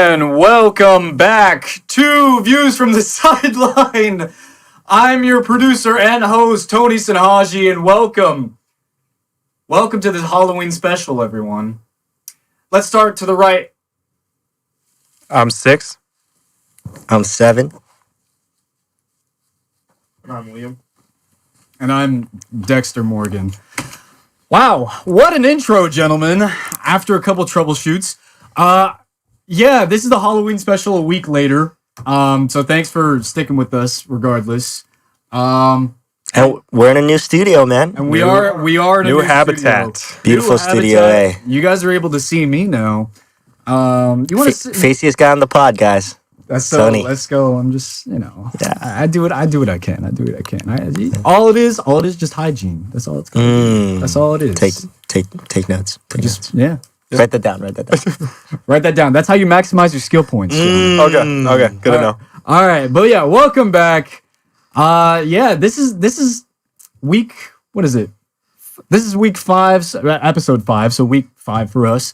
And welcome back to Views from the Sideline. I'm your producer and host, Tony Senhaji, and welcome to this Halloween special, everyone. Let's start to the right. I'm 6. I'm 7. And I'm Liam. And I'm Dexter Morgan. Wow, what an intro, gentlemen. After a couple troubleshoots. Yeah, this is the Halloween special a week later. So thanks for sticking with us regardless. And we're in a new studio, man. And we are in a New new habitat. Studio. Beautiful New Studio habitat. A. You guys are able to see me now. You want to Faciest guy on the pod, guys. That's so. Tony. Let's go. I'm just, Yeah. I do what I can. All it is, just hygiene. That's all it's gonna be. That's all it is. Take notes. Yeah. Write that down. Write that down. That's how you maximize your skill points. Okay. Good to know. All right, but yeah, welcome back. Yeah, this is week. What is it? This is week 5, episode 5. So week 5 for us.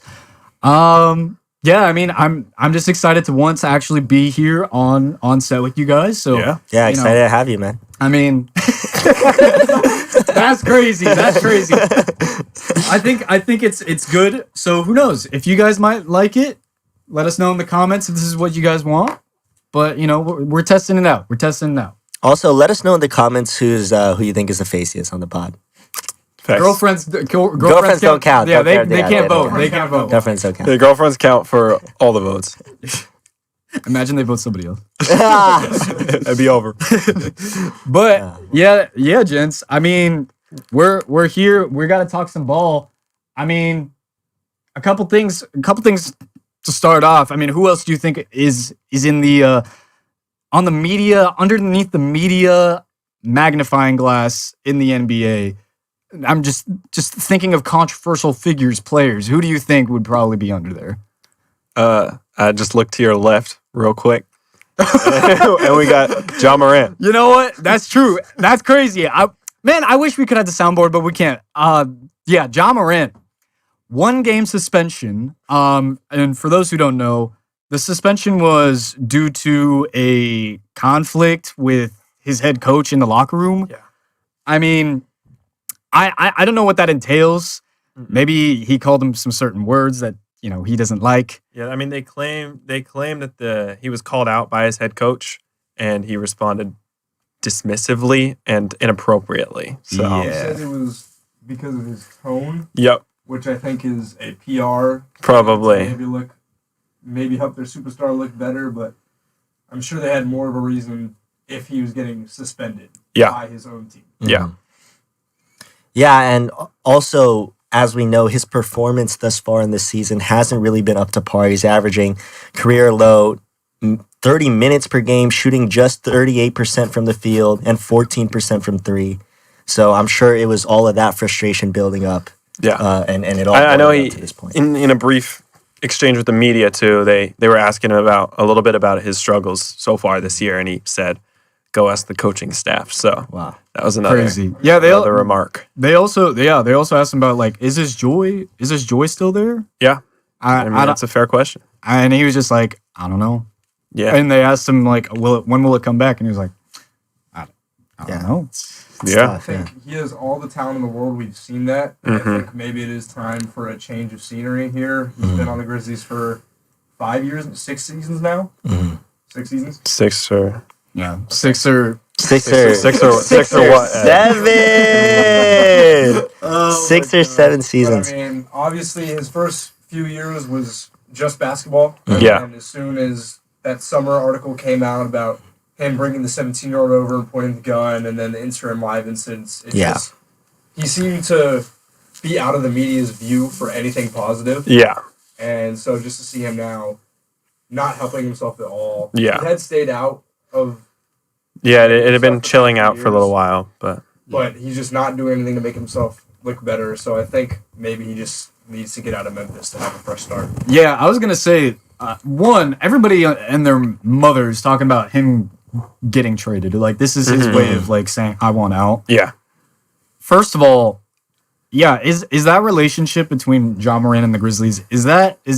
Yeah, I mean, I'm just excited to once actually be here on set with you guys. So Yeah, excited to have you, man. I mean, that's crazy. I think it's good. So who knows? If you guys might like it, let us know in the comments if this is what you guys want. But we're testing it out. Also, let us know in the comments who you think is the faciest on the pod. Facts. Girlfriends don't count. Yeah, they can't vote. They can't vote. Girlfriends don't count. The girlfriends count for all the votes. Imagine they vote somebody else. It'd be over. But yeah, gents. I mean, we're here. We got to talk some ball. I mean, a couple things to start off. I mean, who else do you think is in the on the media, underneath the media magnifying glass in the NBA? I'm just thinking of controversial figures, players. Who do you think would probably be under there? I just looked to your left real quick. And we got John Morant. You know what? That's true. That's crazy. I wish we could have the soundboard, but we can't. Yeah, John Morant. 1 game suspension. And for those who don't know, the suspension was due to a conflict with his head coach in the locker room. Yeah. I mean, I don't know what that entails. Mm-hmm. Maybe he called him some certain words that he doesn't like. Yeah, I mean they claim that he was called out by his head coach and he responded dismissively and inappropriately. So He said it was because of his tone. Yep. Which I think is a PR. Probably. Maybe help their superstar look better, but I'm sure they had more of a reason if he was getting suspended by his own team. Yeah. Yeah, and also, as we know, his performance thus far in this season hasn't really been up to par. He's averaging career low 30 minutes per game, shooting just 38% from the field and 14% from 3. So I'm sure it was all of that frustration building up. Yeah. And it all I know up he, to this point. in a brief exchange with the media too, they were asking him a little bit about his struggles so far this year, and he said, "Go ask the coaching staff." So Wow. that was another Crazy. Yeah, another remark. They also asked him about is his joy still there? Yeah. I mean, that's a fair question. And he was just like, I don't know. Yeah. And they asked him when will it come back? And he was like, I don't know. Yeah. I think he has all the talent in the world. We've seen that. And I think maybe it is time for a change of scenery here. He's been on the Grizzlies for 5 years, 6 seasons now. 6 seasons. 6 or Yeah, 6 or 6 or 7. 6 or 7 seasons. But, I mean, obviously his first few years was just basketball. Yeah. And as soon as that summer article came out about him bringing the 17-year-old over and pointing the gun, and then the Instagram Live incidents, he seemed to be out of the media's view for anything positive. Yeah. And so just to see him now not helping himself at all. Yeah. He had stayed out of... Yeah, it had been chilling out for a little while, but he's just not doing anything to make himself look better. So I think maybe he just needs to get out of Memphis to have a fresh start. Yeah, I was gonna say everybody and their mothers talking about him getting traded. This is his way of saying I want out. yeah. First of all, yeah, is that relationship between John Morant and the Grizzlies? Is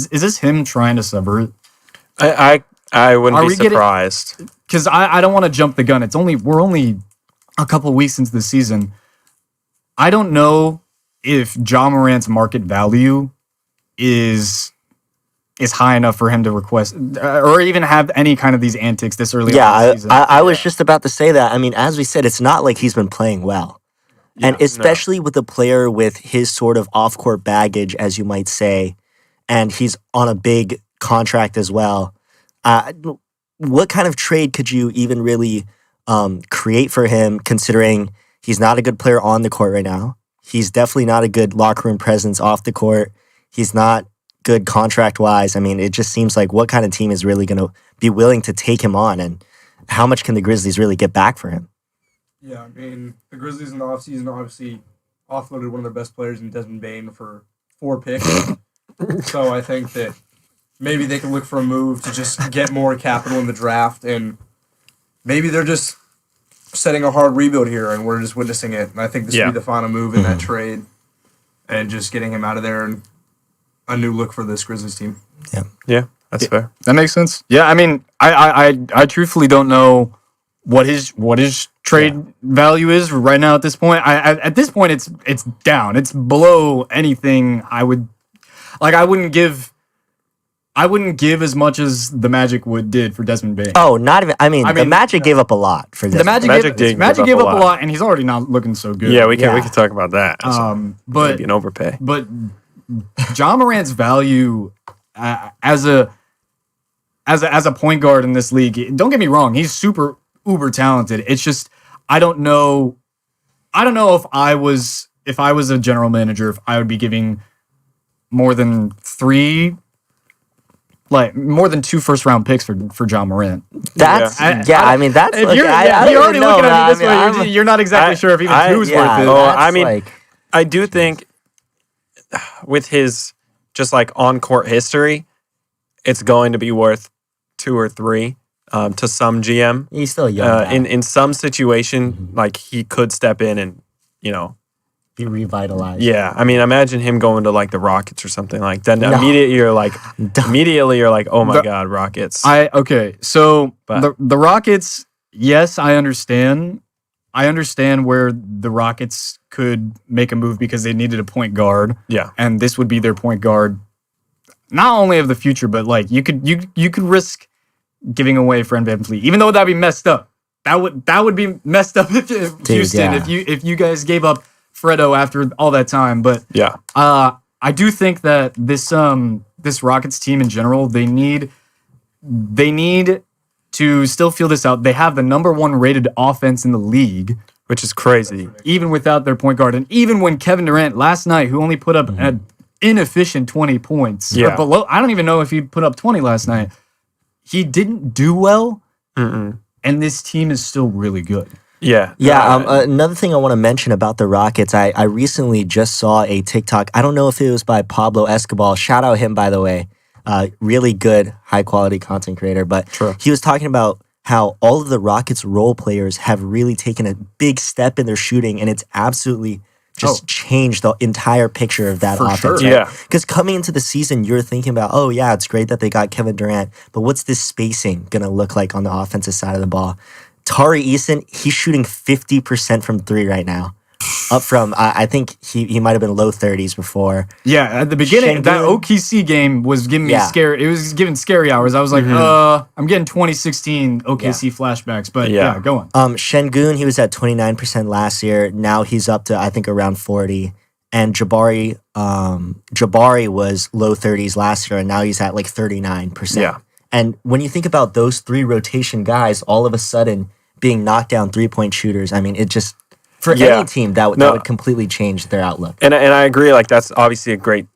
this him trying to subvert? I wouldn't Are be we getting- surprised. Because I don't want to jump the gun. We're only a couple weeks into the season. I don't know if Ja Morant's market value is high enough for him to request or even have any kind of these antics this early on in the season. I was just about to say that. I mean, as we said, it's not like he's been playing well. And especially with a player with his sort of off-court baggage, as you might say, and he's on a big contract as well. What kind of trade could you even really create for him, considering he's not a good player on the court right now? He's definitely not a good locker room presence off the court. He's not good contract-wise. I mean, it just seems like what kind of team is really going to be willing to take him on, and how much can the Grizzlies really get back for him? Yeah, I mean, the Grizzlies in the offseason obviously offloaded one of their best players in Desmond Bane for 4 picks. So I think that maybe they can look for a move to just get more capital in the draft, and maybe they're just setting a hard rebuild here, and we're just witnessing it. And I think this would be the final move in that trade, and just getting him out of there and a new look for this Grizzlies team. Yeah, that's fair. That makes sense. Yeah, I mean, I truthfully don't know what his trade value is right now at this point. At this point it's down. It's below anything I would like. I wouldn't give as much as the Magic did for Desmond Bane. Oh, not even. I mean, the Magic gave up a lot for this. The Magic gave gave up a lot, and he's already not looking so good. Yeah, we can talk about that. But maybe an overpay. But Ja Morant's value as a point guard in this league, don't get me wrong, he's super uber talented. It's just I don't know if I was a general manager, if I would be giving more than 2 first round picks for Ja Morant. That's I mean that's. If Look, you're already looking at me this way, you're not exactly sure if even two's worth it. I mean, I do think with his just like on court history, it's going to be worth 2 or 3 to some GM. He's still young. In some situation, like he could step in and be revitalized. Yeah, I mean, imagine him going to like the Rockets or something like that. Immediately you're like, oh my god, Rockets. So the Rockets. Yes, I understand. I understand where the Rockets could make a move because they needed a point guard. Yeah, and this would be their point guard, not only of the future, but like you could risk giving away Fred VanVleet, even though that'd be messed up. That would be messed up if Houston, if you guys gave up Fredo after all that time. But yeah, I do think that this Rockets team in general, they need to still feel this out. They have the number 1 rated offense in the league, which is crazy, even without their point guard. And even when Kevin Durant last night, who only put up an inefficient 20 points, or below, I don't even know if he put up 20 last night. He didn't do well, and this team is still really good. Yeah. Another thing I want to mention about the Rockets, I recently just saw a TikTok. I don't know if it was by Pablo Escobar. Shout out him, by the way. Really good, high quality content creator. But he was talking about how all of the Rockets role players have really taken a big step in their shooting, and it's absolutely just changed the entire picture of that offense. Sure. Right? Yeah. Because coming into the season, you're thinking about, oh yeah, it's great that they got Kevin Durant, but what's this spacing gonna look like on the offensive side of the ball? Tari Eason, he's shooting 50% from 3 right now. Up from, I think he might have been low 30s before. Yeah, at the beginning, that OKC game was giving me scary. It was giving scary hours. I was like, I'm getting 2016 OKC flashbacks. But go on. Şengün, he was at 29% last year. Now he's up to, I think, around 40. And Jabari was low 30s last year, and now he's at like 39%. Yeah. And when you think about those 3 rotation guys, all of a sudden being knocked down 3-point shooters, I mean, it just, for any team, that would completely change their outlook. And I agree, like that's obviously a great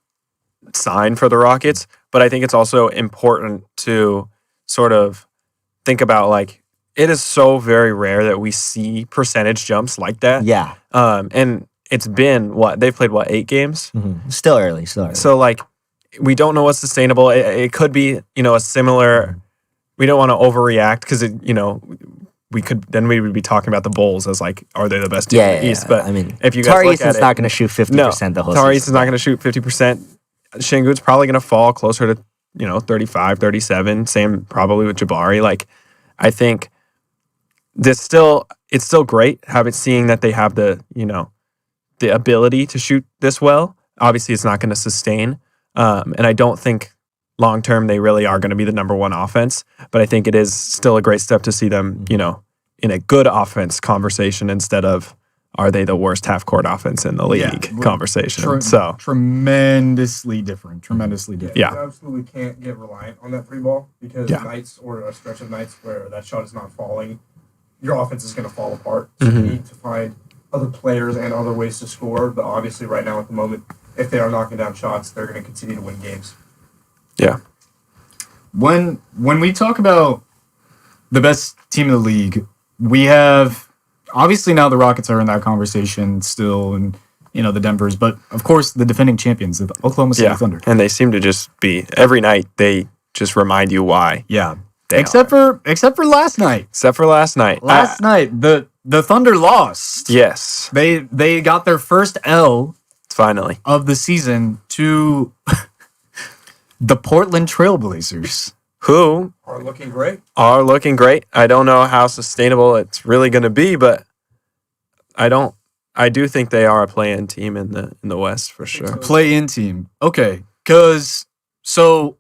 sign for the Rockets, but I think it's also important to sort of think about like it is so very rare that we see percentage jumps like that. Yeah. And it's been they've played 8 games? Mm-hmm. Still early. So like we don't know what's sustainable. It could be, a similar, we don't want to overreact because we would be talking about the Bulls as like, are they the best team in the East? But I mean, if you guys Tari look at Eason's not going to shoot 50% the whole season. Tari Eason's not going to shoot 50%. Şengün's probably going to fall closer to 35, 37. Same probably with Jabari. Like, I think it's still great seeing that they have the ability to shoot this well. Obviously, it's not going to sustain. And I don't think long term they really are going to be the number one offense. But I think it is still a great step to see them, in a good offense conversation instead of are they the worst half court offense in the league conversation. So tremendously different. You absolutely can't get reliant on that free ball because nights or a stretch of nights where that shot is not falling, your offense is going to fall apart. So you need to find other players and other ways to score. But obviously right now at the moment, if they are knocking down shots, they're going to continue to win games. Yeah. When we talk about the best team in the league, we have obviously now the Rockets are in that conversation still, and the Denvers, but of course the defending champions, the Oklahoma City Thunder, and they seem to just be every night. They just remind you why. Yeah. Except for last night. Last night, the Thunder lost. Yes. They got their first L finally of the season to the Portland Trailblazers, who are looking great. I don't know how sustainable it's really going to be, but I do think they are a play-in team in the West for sure. Play-in team. Okay. So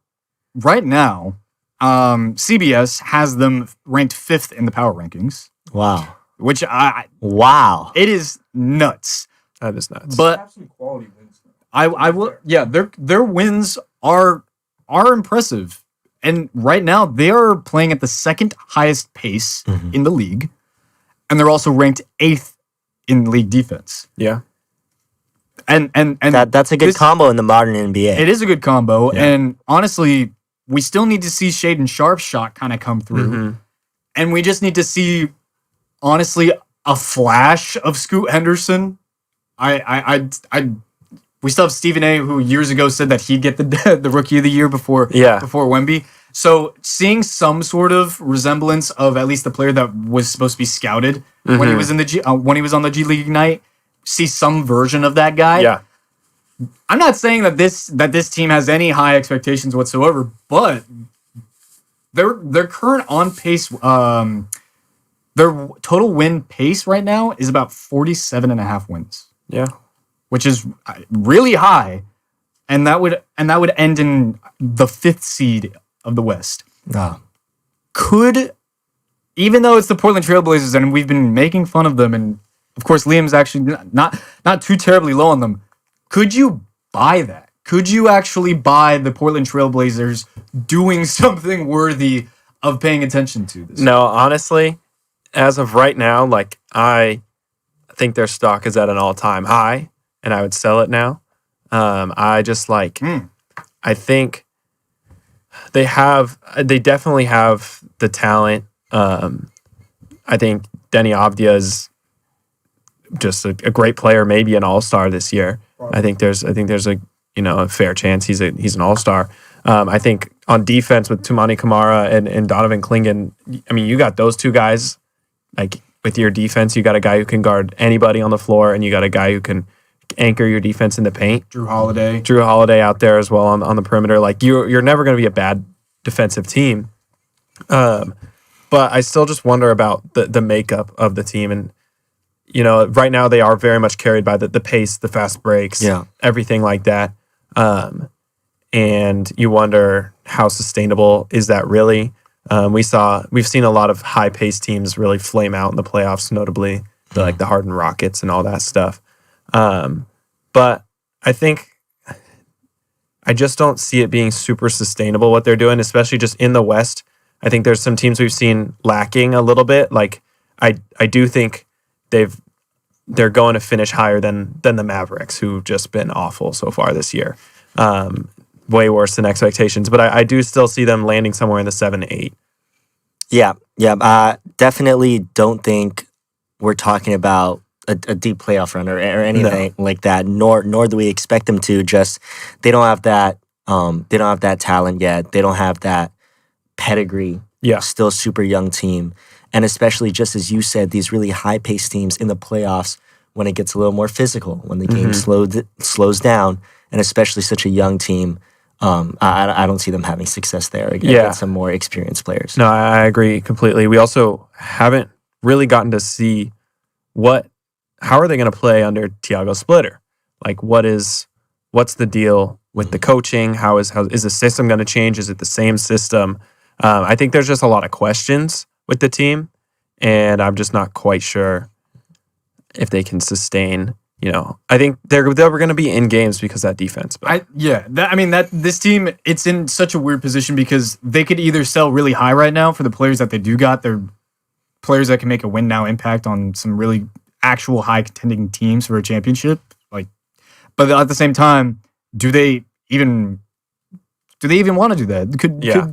right now, CBS has them ranked 5th in the power rankings. Wow. It is nuts. That is nuts. But have some quality wins. I will. Yeah, their wins are impressive, and right now they are playing at the second highest pace in the league, and they're also ranked 8th in league defense. Yeah, and that's a good combo in the modern NBA. It is a good combo, and honestly, we still need to see Shaedon Sharp's shot kind of come through, and we just need to see, honestly, a flash of Scoot Henderson. We still have Stephen A, who years ago said that he'd get the Rookie of the Year before Wemby. So seeing some sort of resemblance of at least the player that was supposed to be scouted when he was in when he was on the G League Ignite, see some version of that guy. Yeah, I'm not saying that this team has any high expectations whatsoever, but their current on pace, their total win pace right now is about 47.5 wins. Yeah. Which is really high, and that would end in the 5th seed of the West. Even though it's the Portland Trailblazers and we've been making fun of them, and of course Liam's actually not too terribly low on them, could you buy that? Could you actually buy the Portland Trailblazers doing something worthy of paying attention to this? No, honestly, as of right now, like I think their stock is at an all-time high. And I would sell it now. I think they definitely have the talent. I think Denny Avdia is just a great player, maybe an all-star this year. I think there's a fair chance he's an all-star. I think on defense with Toumani Camara and Donovan Clingan, I mean, you got those two guys. Like with your defense, you got a guy who can guard anybody on the floor, and you got a guy who can anchor your defense in the paint. Drew Holiday out there as well on the perimeter. Like you're never going to be a bad defensive team. But I still just wonder about the makeup of the team. And, right now they are very much carried by the pace, the fast breaks, everything like that. And you wonder how sustainable is that really? We've seen a lot of high paced teams really flame out in the playoffs, notably like the Harden Rockets and all that stuff. But I think I just don't see it being super sustainable what they're doing, especially just in the West. I think there's some teams we've seen lacking a little bit. Like I do think they're going to finish higher than the Mavericks, who've just been awful so far this year. Way worse than expectations, but I do still see them landing somewhere in the 7-8. Yeah. Definitely don't think we're talking about a deep playoff run or anything like that. Nor do we expect them to. Just they don't have that. They don't have that talent yet. They don't have that pedigree. Yeah, still super young team, and especially just as you said, these really high paced teams in the playoffs when it gets a little more physical, when the game slows down, and especially such a young team. I don't see them having success there against some more experienced players. No, I agree completely. We also haven't really gotten to see how are they going to play under Thiago Splitter? Like, what's the deal with the coaching? How is the system going to change? Is it the same system? I think there's just a lot of questions with the team, and I'm just not quite sure if they can sustain. I think they were going to be in games because of that defense. But this team, it's in such a weird position because they could either sell really high right now for the players that they do got. They're players that can make a win now impact on some really actual high contending teams for a championship. But at the same time, do they even want to do that?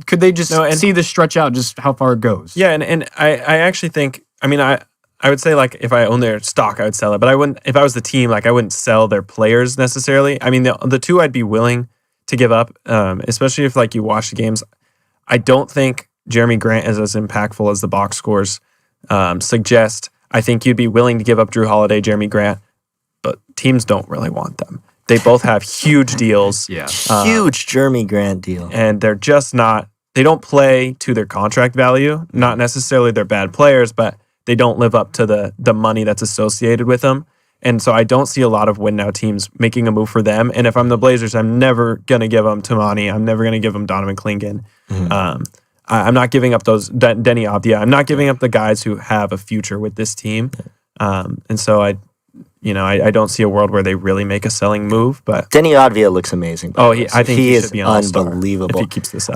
Could they just see this stretch out just how far it goes? Yeah, and I actually think, I would say, like, if I own their stock, I would sell it. But I wouldn't, if I was the team, like, I wouldn't sell their players necessarily. I mean, the two I'd be willing to give up, especially if, like, you watch the games. I don't think Jeremy Grant is as impactful as the box scores suggest. I think you'd be willing to give up Drew Holiday, Jeremy Grant, but teams don't really want them. They both have huge deals. Yeah. Huge Jeremy Grant deal. And they're just not, they don't play to their contract value. Not necessarily they're bad players, but they don't live up to the money that's associated with them. And so I don't see a lot of win now teams making a move for them. And if I'm the Blazers, I'm never going to give them Tamani. I'm never going to give them Donovan Clingan. I'm not giving up those Denny Avdia. I'm not giving up the guys who have a future with this team. And so I don't see a world where they really make a selling move. But Denny Avdia looks amazing. I think he is should be an all-star unbelievable. if he keeps this up.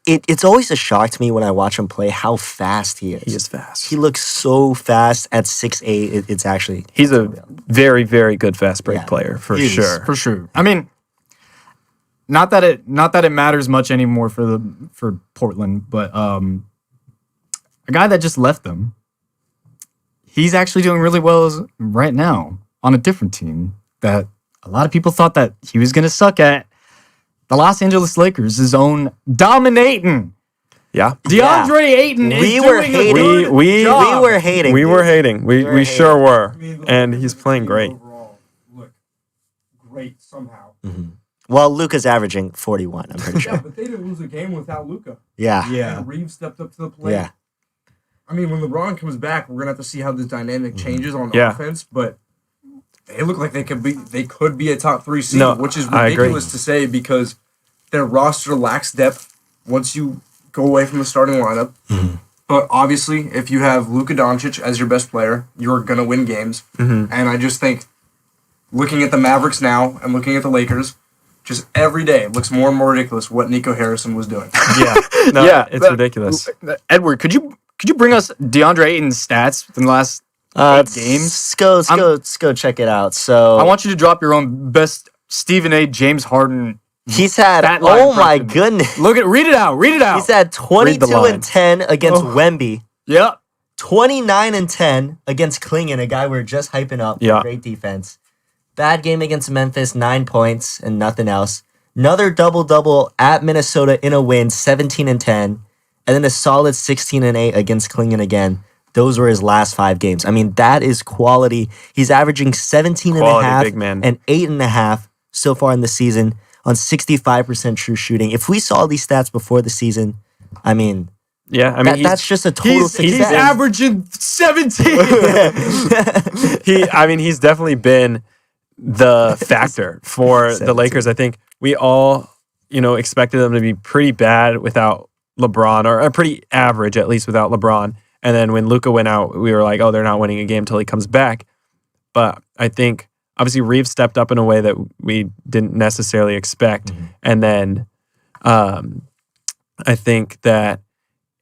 It's always a shock to me when I watch him play how fast he is. He is fast. He looks so fast at 6'8". It's actually he's a very, very good fast break player for sure. For sure. I mean, not that it matters much anymore for Portland, but a guy that just left them, he's actually doing really well right now on a different team that a lot of people thought that he was going to suck at. The Los Angeles Lakers, his own dominating. Yeah. DeAndre Ayton is We were doing hating. a good We job. were hating. We were hating. We sure were. And he's playing great. Overall, look great somehow. Well, Luka's averaging 41, I'm pretty Yeah, sure. but they didn't lose a game without Luka. Yeah. Yeah. And Reeves stepped up to the plate. Yeah. I mean, when LeBron comes back, we're gonna have to see how the dynamic changes on Yeah. offense. But they look like they could be a top 3 seed, No, which is I agree. ridiculous to say because their roster lacks depth once you go away from the starting lineup. But obviously, if you have Luka Doncic as your best player, you're gonna win games. And I just think, looking at the Mavericks now and looking at the Lakers, just every day it looks more and more ridiculous what Nico Harrison was doing. Yeah. No, it's ridiculous. Edward, could you bring us DeAndre Ayton's stats in the last 8 games? Let's go check it out. So I want you to drop your own best Stephen A. James Harden. he's had, Stat line oh my impression. goodness. Read it out. He's had 22 and lines. 10 against Wemby. Yep. 29 and 10 against Clingan, a guy we're just hyping up. Yeah. Great defense. Bad game against Memphis, 9 points and nothing else. Another double-double at Minnesota in a win, 17 and 10. And then a solid 16 and 8 against Clingan again. Those were his last 5 games. I mean, that is quality. He's averaging 17 and a Quality half big man. and 8.5 so far in the season on 65% true shooting. If we saw these stats before the season, I mean, Yeah, I mean, that's just a total He's success. averaging 17. he's definitely been the factor for the Lakers. I think we all, expected them to be pretty bad without LeBron, or pretty average at least without LeBron. And then when Luka went out, we were like, oh, they're not winning a game until he comes back. But I think obviously Reeves stepped up in a way that we didn't necessarily expect. And then I think that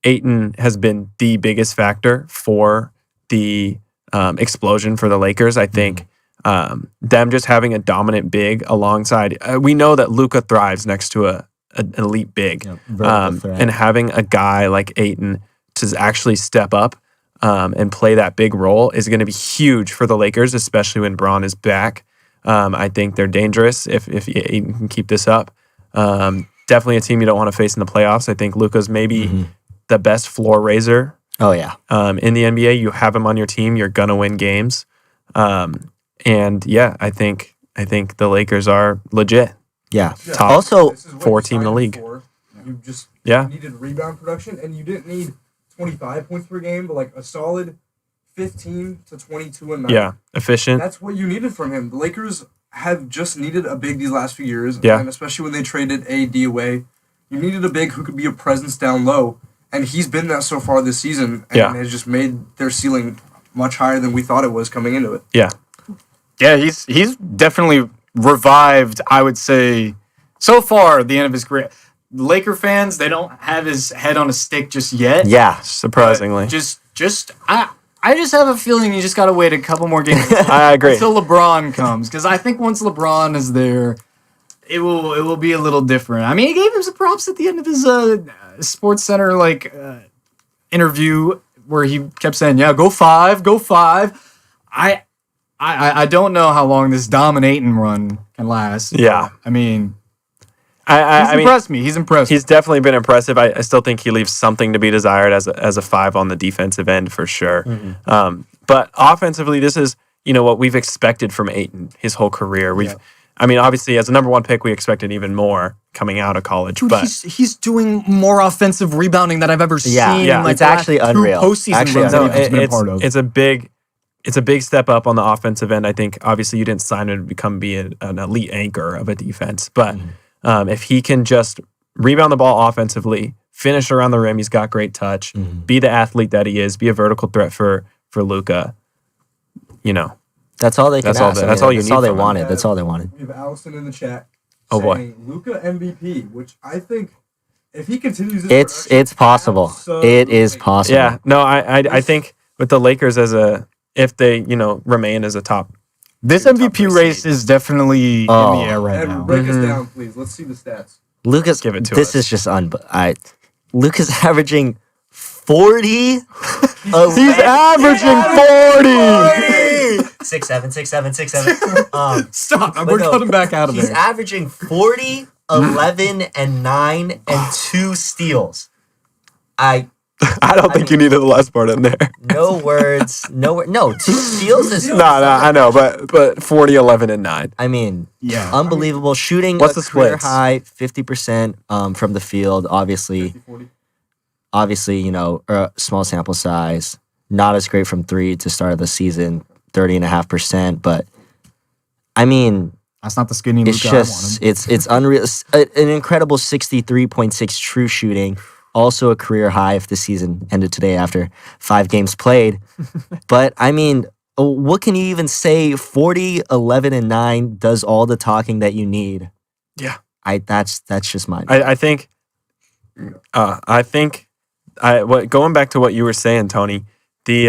Ayton has been the biggest factor for the explosion for the Lakers. I think them just having a dominant big alongside, we know that Luka thrives next to an elite big. And having a guy like Ayton to actually step up and play that big role is going to be huge for the Lakers, especially when Braun is back. I think they're dangerous if Ayton can keep this up. Definitely a team you don't want to face in the playoffs. I think Luka's maybe the best floor raiser Oh, yeah. in the NBA. You have him on your team, you're going to win games. And yeah, I think the Lakers are legit. Yeah. Top Also, This is what 4 you team in the signed league. for. You just Yeah. needed rebound production, and you didn't need 25 points per game, but like a solid 15 to 22 a night. Yeah. Efficient. That's what you needed from him. The Lakers have just needed a big these last few years, Yeah. and especially when they traded AD away. You needed a big who could be a presence down low, and he's been that so far this season, and Yeah. has just made their ceiling much higher than we thought it was coming into it. Yeah. Yeah, he's definitely revived, I would say, so far the end of his career. Laker fans, they don't have his head on a stick just yet. yeah. Surprisingly. I just have a feeling you just gotta wait a couple more games I agree. until LeBron comes, because I think once LeBron is there, it will be a little different. I mean, he gave him some props at the end of his Sports Center interview where he kept saying, "Yeah, go five." I don't know how long this dominating run can last. Yeah. I mean, I mean, impressed me. He's impressed. he's definitely been impressive. I still think he leaves something to be desired as a 5 on the defensive end for sure. But offensively, this is what we've expected from Ayton his whole career. I mean, obviously, as a number 1 pick, we expected even more coming out of college. Dude, but he's doing more offensive rebounding than I've ever Yeah. seen. Yeah. in like It's the last actually two unreal. Postseason Actually runs unreal. that he's been a part of. it's a big step up on the offensive end. I think obviously you didn't sign him to be an elite anchor of a defense, but if he can just rebound the ball offensively, finish around the rim, he's got great touch, be the athlete that he is, be a vertical threat for Luka. That's all they can That's all ask. that- I mean, that's all you that's need all they from him. wanted. That's all they wanted. We have Allison in the chat Oh, boy. saying Luka MVP, which I think if he continues this It's production, possible. It is absolutely. possible. Yeah, no, I think with the Lakers if they remain as a top. This Top MVP three race seed. is definitely in Oh. the air right And now. break us down, please. Let's see the stats. Lucas, Give it to this us. is just Lucas averaging 40. He's averaging 40. 6'7", 6'7", 6'7". Stop! But We're no, cutting back out of He's there. averaging 40, 11, and 9, and 2 steals. I don't think you needed the last part in there. No words. No, 2 steals is No, I know, but 40, 11, and 9. I mean, Yeah. unbelievable shooting. What's a the career splits? high 50% from the field. Obviously, 50-40. small sample size. Not as great from 3 to start of the season, 30.5%. But I mean, That's not the skinny it's Luka I just wanted. it's unreal. An incredible 63.6 true shooting. Also a career high if the season ended today after 5 games played. But I mean, what can you even say? 40, 11, and 9 does all the talking that you need. Yeah. That's just mine. I think going back to what you were saying, Tony, the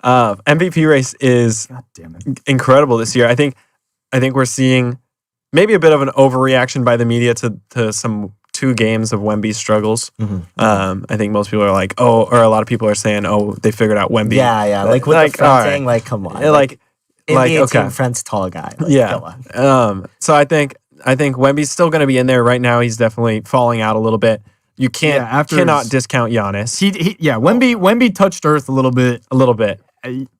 MVP race is God damn it. incredible this year. I think we're seeing maybe a bit of an overreaction by the media to some 2 games of Wemby's struggles. I think most people are like, or a lot of people are saying, they figured out Wemby. Yeah. Like with the all fronting, right. like come on. Like NBA okay. team friends tall guy. Like, Yeah. come on. So I think Wemby's still going to be in there right now. He's definitely falling out a little bit. You cannot his- discount Giannis Wemby touched earth a little bit, a little bit.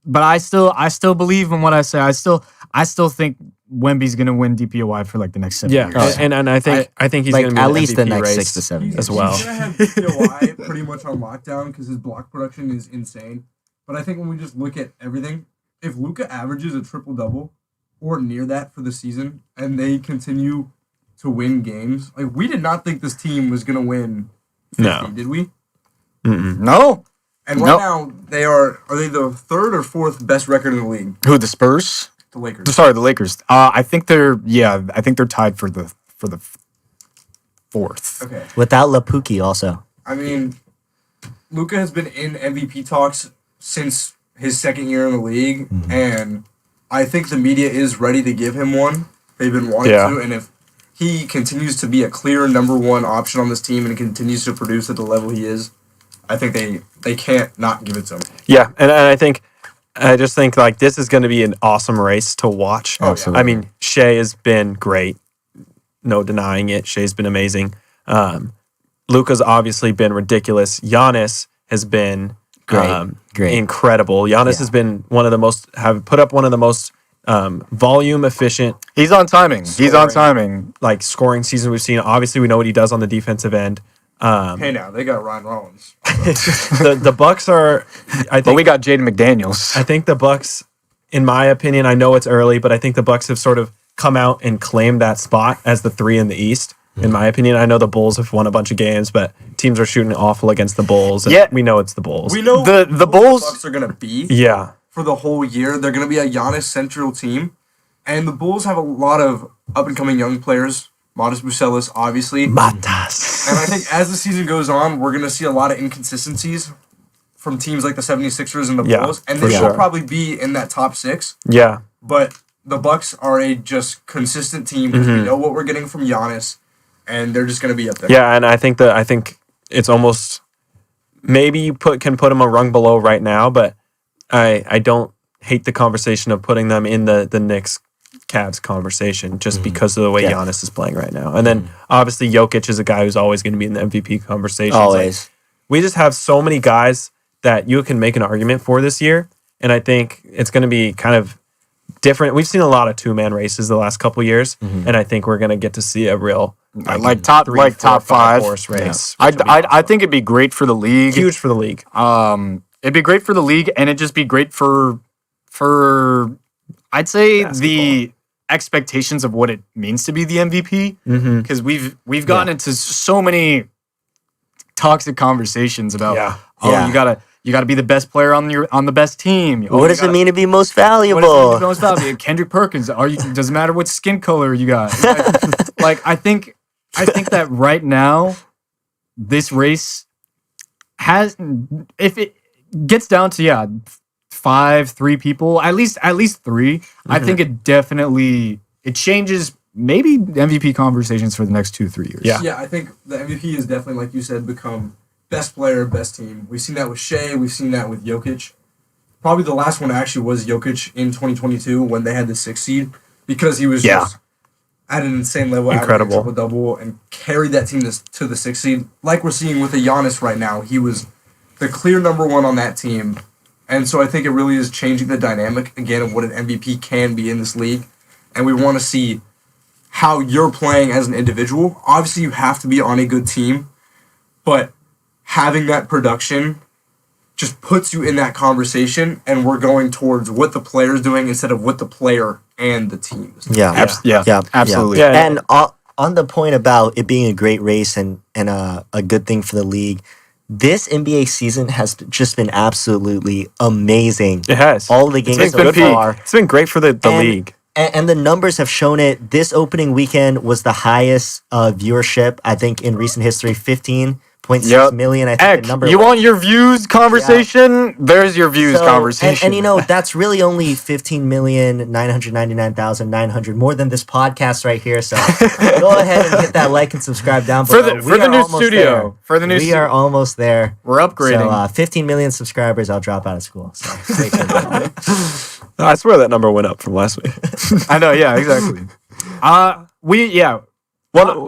but I still believe in what I say. I still think Wemby's gonna win DPOY for like the next 7 Yeah, years. and I think he's Like going to be at in least the MVP next race 6 to 7 years. as well. He's going to have DPOI pretty much on lockdown because his block production is insane. But I think when we just look at everything, if Luka averages a triple-double or near that for the season and they continue to win games, like we did not think this team was going to win 50, No. did we? No, And right now, are they the 3rd or 4th best record in the league? who the Spurs? The Lakers. Sorry, the Lakers. I think they're tied for the 4th. Okay. Without Lapuki also. I mean, Luka has been in MVP talks since his 2nd year in the league, and I think the media is ready to give him one. They've been wanting to, and if he continues to be a clear number 1 option on this team and continues to produce at the level he is, I think they can't not give it to him. Yeah, and I just think like this is going to be an awesome race to watch. Absolutely. I mean, Shea has been great, no denying it. Shea's been amazing. Luka's obviously been ridiculous. Giannis has been Great. incredible. Giannis has been put up one of the most volume efficient, He's on timing. He's on Scoring. timing. like scoring season we've seen. Obviously, we know what he does on the defensive end. Hey, now they got Ryan Rollins. The Bucks are, I But think, we got Jaden McDaniels. I think the Bucks, in my opinion, I know it's early, but I think the Bucks have sort of come out and claimed that spot as the 3 in the East. In my opinion, I know the Bulls have won a bunch of games, but teams are shooting awful against the Bulls. And Yeah. we know it's the Bulls. We know The who Bulls- Bucks are gonna be Yeah, for the whole year. They're gonna be a Giannis central team, and the Bulls have a lot of up and coming young players. Modest Bucelis, obviously. Matas. And I think as the season goes on, we're going to see a lot of inconsistencies from teams like the 76ers and the Yeah, Bulls. And for they sure. will probably be in that top 6. yeah, But the Bucks are a just consistent team. We know what we're getting from Giannis, and they're just going to be up there. yeah. And I think it's almost maybe you can put them a rung below right now, but I don't hate the conversation of putting them in the Knicks Cavs conversation just because of the way Yeah. Giannis is playing right now. And then obviously Jokic is a guy who's always going to be in the MVP conversation. Always. We just have so many guys that you can make an argument for this year, and I think it's going to be kind of different. We've seen a lot of 2-man races the last couple years, and I think we're going to get to see a real like top 3, 4, top 5 horse race. I think it'd be great for the league. Huge for the league. It'd be great for the league, and it'd just be great for I'd say the expectations of what it means to be the MVP, because we've gotten into so many toxic conversations about Yeah. you gotta be the best player on the best team. What does it mean to be most valuable? What does it mean to be most valuable? Kendrick Perkins. Doesn't matter what skin color you got. Like I think that right now, this race has, if it gets down to 3 people, at least 3, I think it changes maybe MVP conversations for the next 2-3 years. Yeah. Yeah, I think the MVP is definitely, like you said, become best player, best team. We've seen that with Shea. We've seen that with Jokic. Probably the last one actually was Jokic in 2022 when they had the 6th seed because he was just at an insane level, Incredible. triple-double, and carried that team to the 6th seed. Like we're seeing with the Giannis right now, he was the clear number 1 on that team. And so I think it really is changing the dynamic, again, of what an MVP can be in this league. And we want to see how you're playing as an individual. Obviously, you have to be on a good team, but having that production just puts you in that conversation, and we're going towards what the player's doing instead of what the player and the team is doing. Absolutely. Yeah. And on the point about it being a great race and a good thing for the league, this NBA season has just been absolutely amazing. It has. All the games It's so been good far. It's been great for the league. And the numbers have shown it. This opening weekend was the highest viewership, I think, in recent history, 15.6 million. I think the number. You want your views conversation? There's your views conversation. And you know, that's really only 15,999,900, more than this podcast right here. So go ahead and hit that like and subscribe down below. for the new studio. For the new we are almost there. We're upgrading. So 15 million subscribers, I'll drop out of school. So stay tuned. I swear that number went up from last week. I know, yeah, exactly.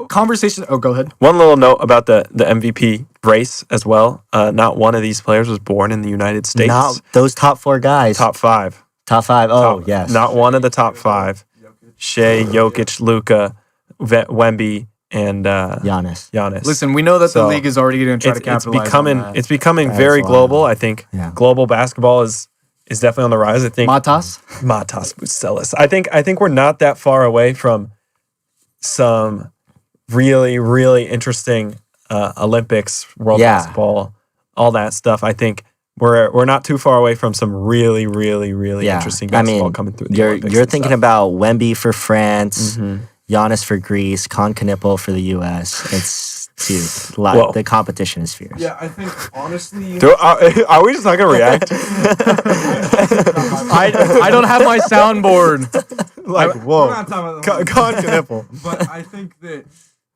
Conversation. Oh, go ahead. One little note about the MVP race as well. Not one of these players was born in the United States. Not those top 4 guys. Top 5. Top 5. Oh, yes. Not one of the top 5. Shea, Jokic, Luka, Wemby, and Giannis. Listen, we know that So, the league is already going to try to It's capitalize becoming on that. it's becoming That's very wild. global. I think Yeah. global basketball is definitely on the rise. I think Matas. Bucelis. I think we're not that far away from some really, really interesting Olympics, world basketball, all that stuff. I think we're not too far away from some really, really, really interesting basketball coming through. The Olympics You're and thinking stuff. about Wemby for France, Giannis for Greece, Konkanippo for the U.S. It's dude, Whoa. the competition is fierce. Yeah, I think, honestly... Are we just not gonna react? I don't have my soundboard. Like We're whoa, not talking about Konkanippo. But I think that,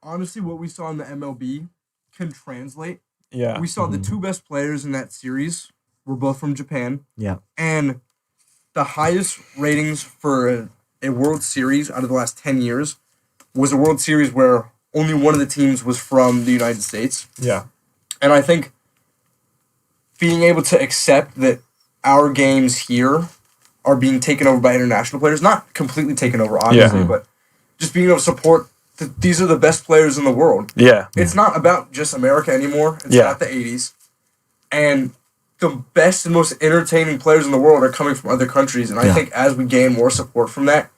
honestly, what we saw in the MLB can translate. Yeah, We saw the 2 best players in that series were both from Japan. Yeah. And the highest ratings for a World Series out of the last 10 years was a World Series where only one of the teams was from the United States. yeah. And I think being able to accept that our games here are being taken over by international players. Not completely taken over, obviously, but just being able to support these are the best players in the world. Yeah. It's not about just America anymore. It's not the 80s. And the best and most entertaining players in the world are coming from other countries. And I think as we gain more support from that,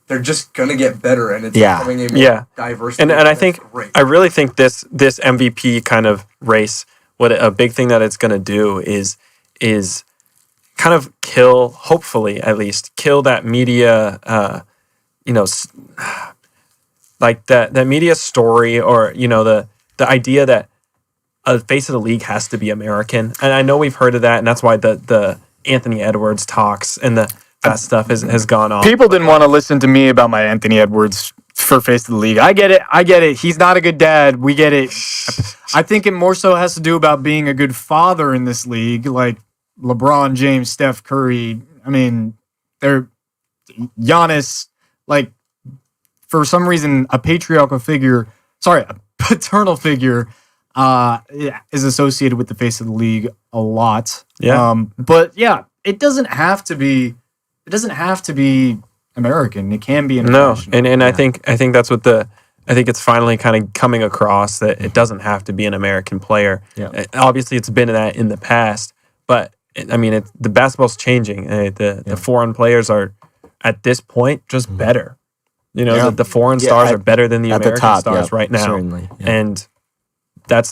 they're just going to get better. And it's becoming a more diverse And I think, I really think this MVP kind of race, what a big thing that it's going to do is kind of kill, hopefully at least, kill that media, like that media story, or the idea that a face of the league has to be American. And I know we've heard of that, and that's why the Anthony Edwards talks and that stuff has gone on. People didn't want to listen to me about my Anthony Edwards for face of the league. I get it. He's not a good dad. We get it. I think it more so has to do about being a good father in this league, like LeBron James, Steph Curry. I mean, they're Giannis, like, for some reason, a paternal figure is associated with the face of the league a lot. Yeah. But yeah, it doesn't have to be American. It can be international. No. And I think that's what I think it's finally kind of coming across, that it doesn't have to be an American player. Yeah. Obviously, it's been that in the past, but I mean, the basketball's changing. The foreign players are at this point just better. The foreign stars are better than the American stars right now. Certainly. Yeah. And it's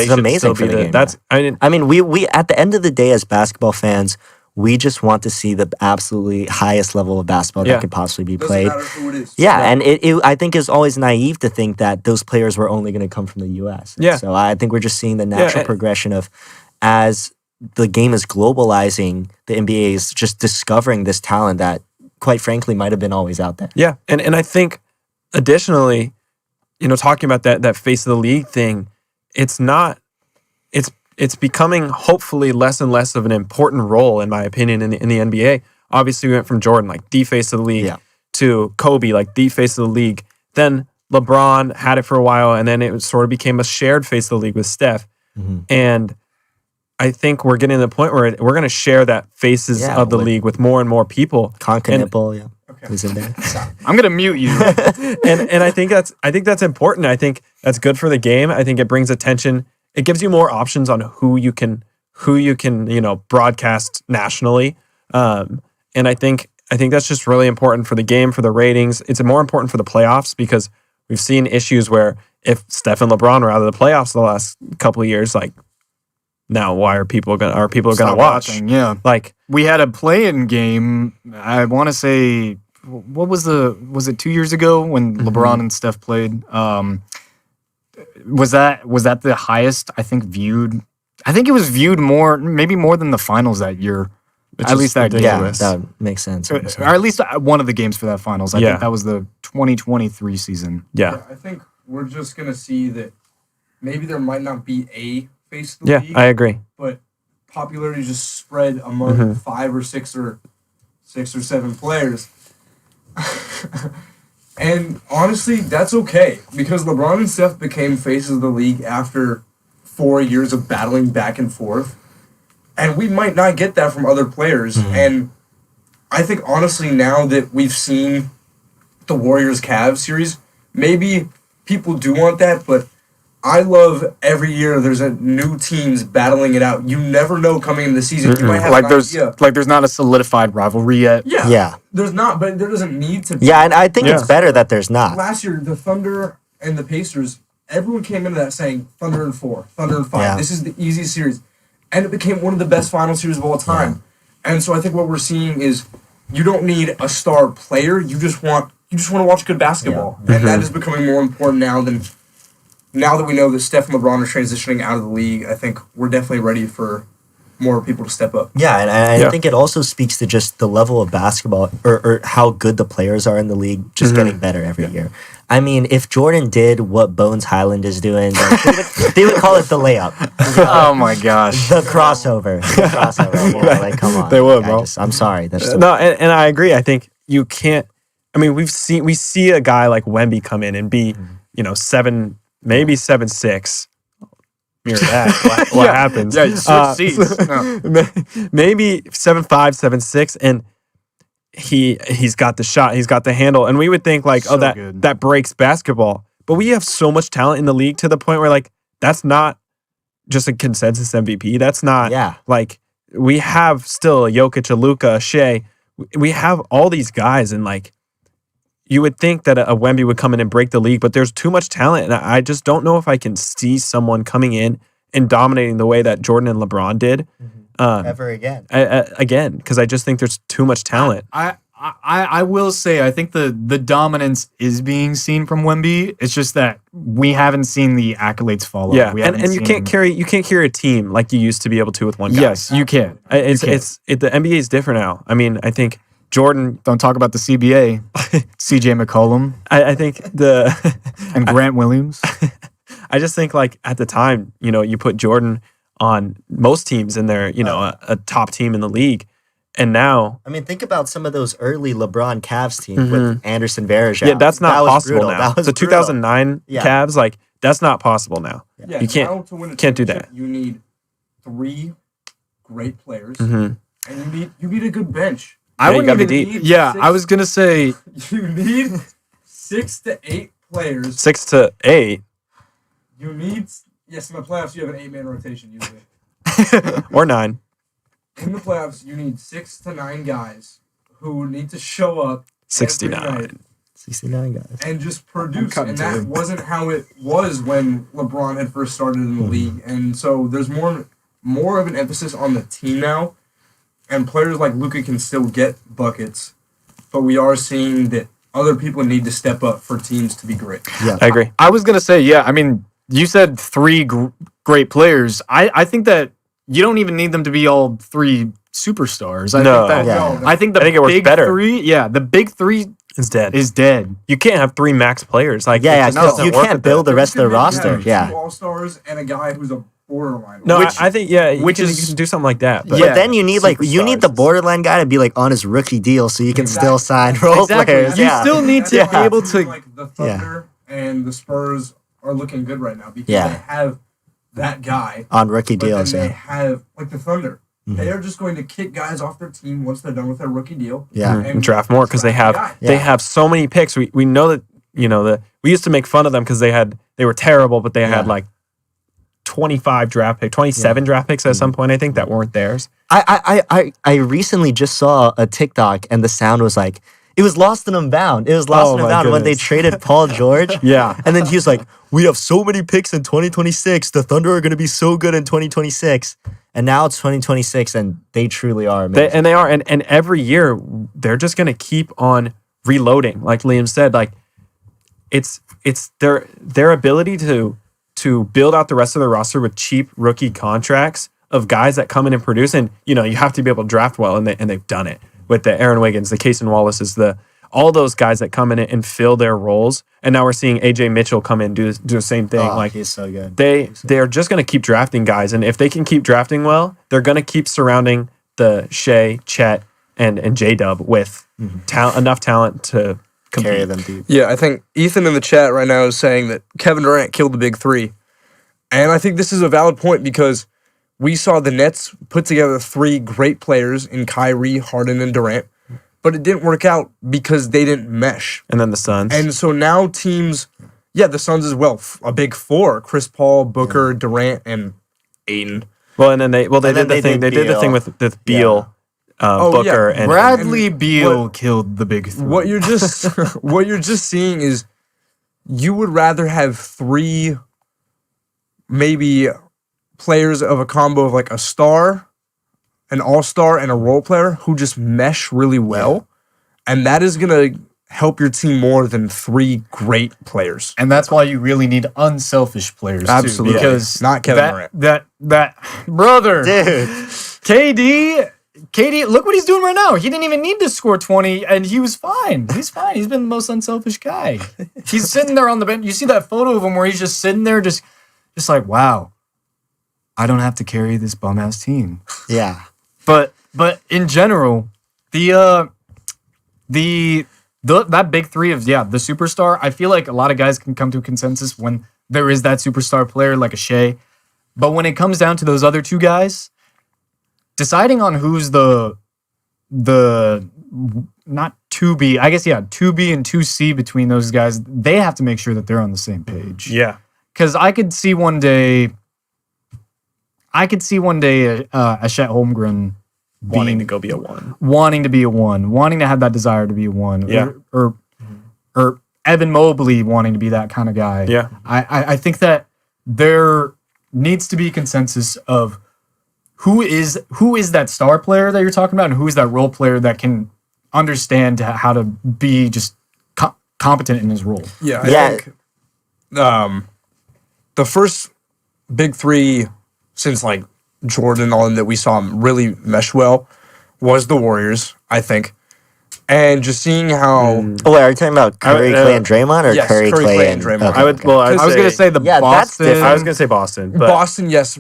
amazing for the game. I mean, we at the end of the day, as basketball fans, we just want to see the absolutely highest level of basketball that could possibly be played. Doesn't matter who it is. Yeah, and I think it's always naive to think that those players were only going to come from the U.S. Yeah. So I think we're just seeing the natural progression of, as the game is globalizing, the NBA is just discovering this talent that, quite frankly, might have been always out there. Yeah, and I think additionally, talking about that face of the league thing, it's becoming hopefully less and less of an important role, in my opinion, in the NBA. Obviously, we went from Jordan, like the face of the league, to Kobe, like the face of the league. Then LeBron had it for a while, and then it sort of became a shared face of the league with Steph. Mm-hmm. And I think we're getting to the point where we're going to share that faces of the league with more and more people. Concanipple, who's in there? I'm gonna mute you. and I think that's important. I think that's good for the game. I think it brings attention. It gives you more options on who you can broadcast nationally. And I think that's just really important for the game, for the ratings. It's more important for the playoffs, because we've seen issues where if Steph and LeBron were out of the playoffs the last couple of years, like, now why are people gonna watch? Watching, yeah. Like, we had a play-in game. I want to say, what was it 2 years ago when LeBron and Steph played? Was that the highest, I think, viewed? I think it was viewed maybe more than the finals that year. At least that game. Yeah, that makes sense. Or at least one of the games for that finals. I think that was the 2023 season. Yeah. I think we're just going to see that maybe there might not be a face of the league. I agree. But popularity just spread among 5 or 6 or 7 players. And honestly, that's okay, because LeBron and Steph became faces of the league after 4 years of battling back and forth. And we might not get that from other players. And I think, honestly, now that we've seen the Warriors-Cavs series, maybe people do want that, but I love every year there's a new teams battling it out. You never know coming in the season. You might have there's not a solidified rivalry yet. Yeah. There's not, but there doesn't need to be. Yeah, and I think it's better that there's not. Last year, the Thunder and the Pacers, everyone came into that saying Thunder and 4, Thunder and 5. Yeah. This is the easy series. And it became one of the best final series of all time. Yeah. And so I think what we're seeing is you don't need a star player. You just want to watch good basketball. Yeah. And that is becoming more important now that we know that Steph and LeBron are transitioning out of the league. I think we're definitely ready for more people to step up. Yeah, and I think it also speaks to just the level of basketball or how good the players are in the league, just getting better every year. I mean, if Jordan did what Bones Highland is doing, they would call it the layup. Oh my gosh. The crossover. Like, come on. They would, bro. I'm sorry. That's just no, and I agree. I think you can't. I mean, we see a guy like Wemby come in and be, 7'6", mirror that. What happens? Yeah, switch seats. No. Maybe 7'5", 7'6", and he's got the shot, he's got the handle, and we would think like, So oh, good. that breaks basketball. But we have so much talent in the league to the point where like that's not just a consensus MVP. That's not like we have still a Jokic, a Luka, a Shea. We have all these guys, and like you would think that a Wemby would come in and break the league, but there's too much talent, and I just don't know if I can see someone coming in and dominating the way that Jordan and LeBron did Ever again. again, because I just think there's too much talent. I will say I think the dominance is being seen from Wemby. It's just that we haven't seen the accolades follow. Yeah, We and haven't you seen can't carry a team like you used to be able to with one guy. Yes, you can. The NBA is different now. I mean, I think Jordan. Don't talk about the CBA. CJ McCollum I think and Grant Williams. I just think like at the time, you put Jordan on most teams and they're a top team in the league. And now, I mean, think about some of those early LeBron Cavs teams with Anderson Varejao. yeah, that's not possible brutal. now. That was The 2009 Yeah. Cavs, like that's not possible now. Yeah, You can't- now to win a can't do championship, that. You need 3 great players, Mhm. and you need a good bench. I Yeah, you wouldn't gotta even. be deep. Yeah, Six- I was gonna say. You need 6 to 8 players. 6 to 8 You need in the playoffs you have an 8-man rotation usually. or 9. In the playoffs, you need 6 to 9 guys who need to show up every 69. night 69 guys. and just produce. cutting And to that him. wasn't how it was when LeBron had first started in the league. And so there's more of an emphasis on the team now. And players like Luka can still get buckets, but we are seeing that other people need to step up for teams to be great. Yeah. I agree. I was gonna say, yeah. I mean, you said 3 great players. I think that you don't even need them to be all 3 superstars. I No. think that. Yeah. I think the I think it works big better. 3. Yeah, the big 3 It's dead. is dead. You can't have 3 max players. Like Yeah, it yeah. just 'cause doesn't you work can't with build that. the rest of the roster. Two Yeah. all-stars and a guy who's a borderline. No, Which- I think you which can, is- you can do something like that. But Yeah. But then you need the Superstars. borderline guy to be like on his rookie deal so you can still sign Exactly. role Exactly. players. You Yeah. still need to Yeah. be able to. Like the Thunder and the Spurs are looking good right now because Yeah. they have that guy. On rookie But then deals, they yeah. have like the Thunder. Mhm. They are just going to kick guys off their team once they're done with their rookie deal. Yeah. and draft more because they have draft a guy. they Yeah. have so many picks. We know that we used to make fun of them because they were terrible, but they had Yeah. like 25 draft picks, 27 draft picks at some point, I think, that weren't theirs. I recently just saw a TikTok and the sound was like, it was lost and unbound. It was lost Oh and my unbound when they goodness. traded Paul George. Yeah. And then he was like, we have so many picks in 2026. The Thunder are going to be so good in 2026. And now it's 2026 and they truly are amazing. They are. And every year, they're just going to keep on reloading. Like Liam said, like it's their ability to build out the rest of the roster with cheap rookie contracts of guys that come in and produce. And, you have to be able to draft well. And they've done it with the Aaron Wiggins, the Cason Wallace's, all those guys that come in and fill their roles. And now we're seeing AJ Mitchell come in do the same thing. Oh, like he's so good. they're just going to keep drafting guys. And if they can keep drafting well, they're going to keep surrounding the Shea, Chet, and J-Dub with enough talent to compete. Carry them deep. Yeah, I think Ethan in the chat right now is saying that Kevin Durant killed the big 3. And I think this is a valid point because we saw the Nets put together 3 great players in Kyrie, Harden, and Durant, but it didn't work out because they didn't mesh. And then the Suns. And so now teams, the Suns as well, a big 4, Chris Paul, Booker, Durant, and Aiden. well, and then they did the thing. They did the thing with Beal, Booker, and Bradley and Beal what- killed the big 3. What you're just seeing is you would rather have 3 maybe players of a combo of like a star, an all-star, and a role player who just mesh really well. And that is going to help your team more than 3 great players. And that's why you really need unselfish players Absolutely. too, because Not Kevin Durant. that brother Dude. KD, look what he's doing right now. He didn't even need to score 20, and he was fine. He's fine. He's been the most unselfish guy. He's sitting there on the bench. You see that photo of him where he's just sitting there, just like, wow, I don't have to carry this bum ass team. Yeah. But in general, that big 3 of the superstar, I feel like a lot of guys can come to a consensus when there is that superstar player like a Shea. But when it comes down to those other two guys, deciding on who's the not 2B, I guess 2B and 2C between those guys, they have to make sure that they're on the same page. Yeah. Because I could see one day a Chet Holmgren Wanting to go be a 1. wanting to be a 1, wanting to have that desire to be a 1, Yeah. or Evan Mobley wanting to be that kind of guy. Yeah. I think that there needs to be consensus of who is that star player that you're talking about, and who is that role player that can understand how to be just competent in his role. Yeah, I think the first big three since like Jordan and all that we saw him really mesh well was the Warriors, I think. And just seeing how Oh, wait, are you talking about Curry, Clay, and Draymond, or yes, Curry, Clay, and Draymond. Okay, I would. okay. Well, I was gonna say the Yeah, that's Boston. different. I was gonna say Boston, but Boston, yes.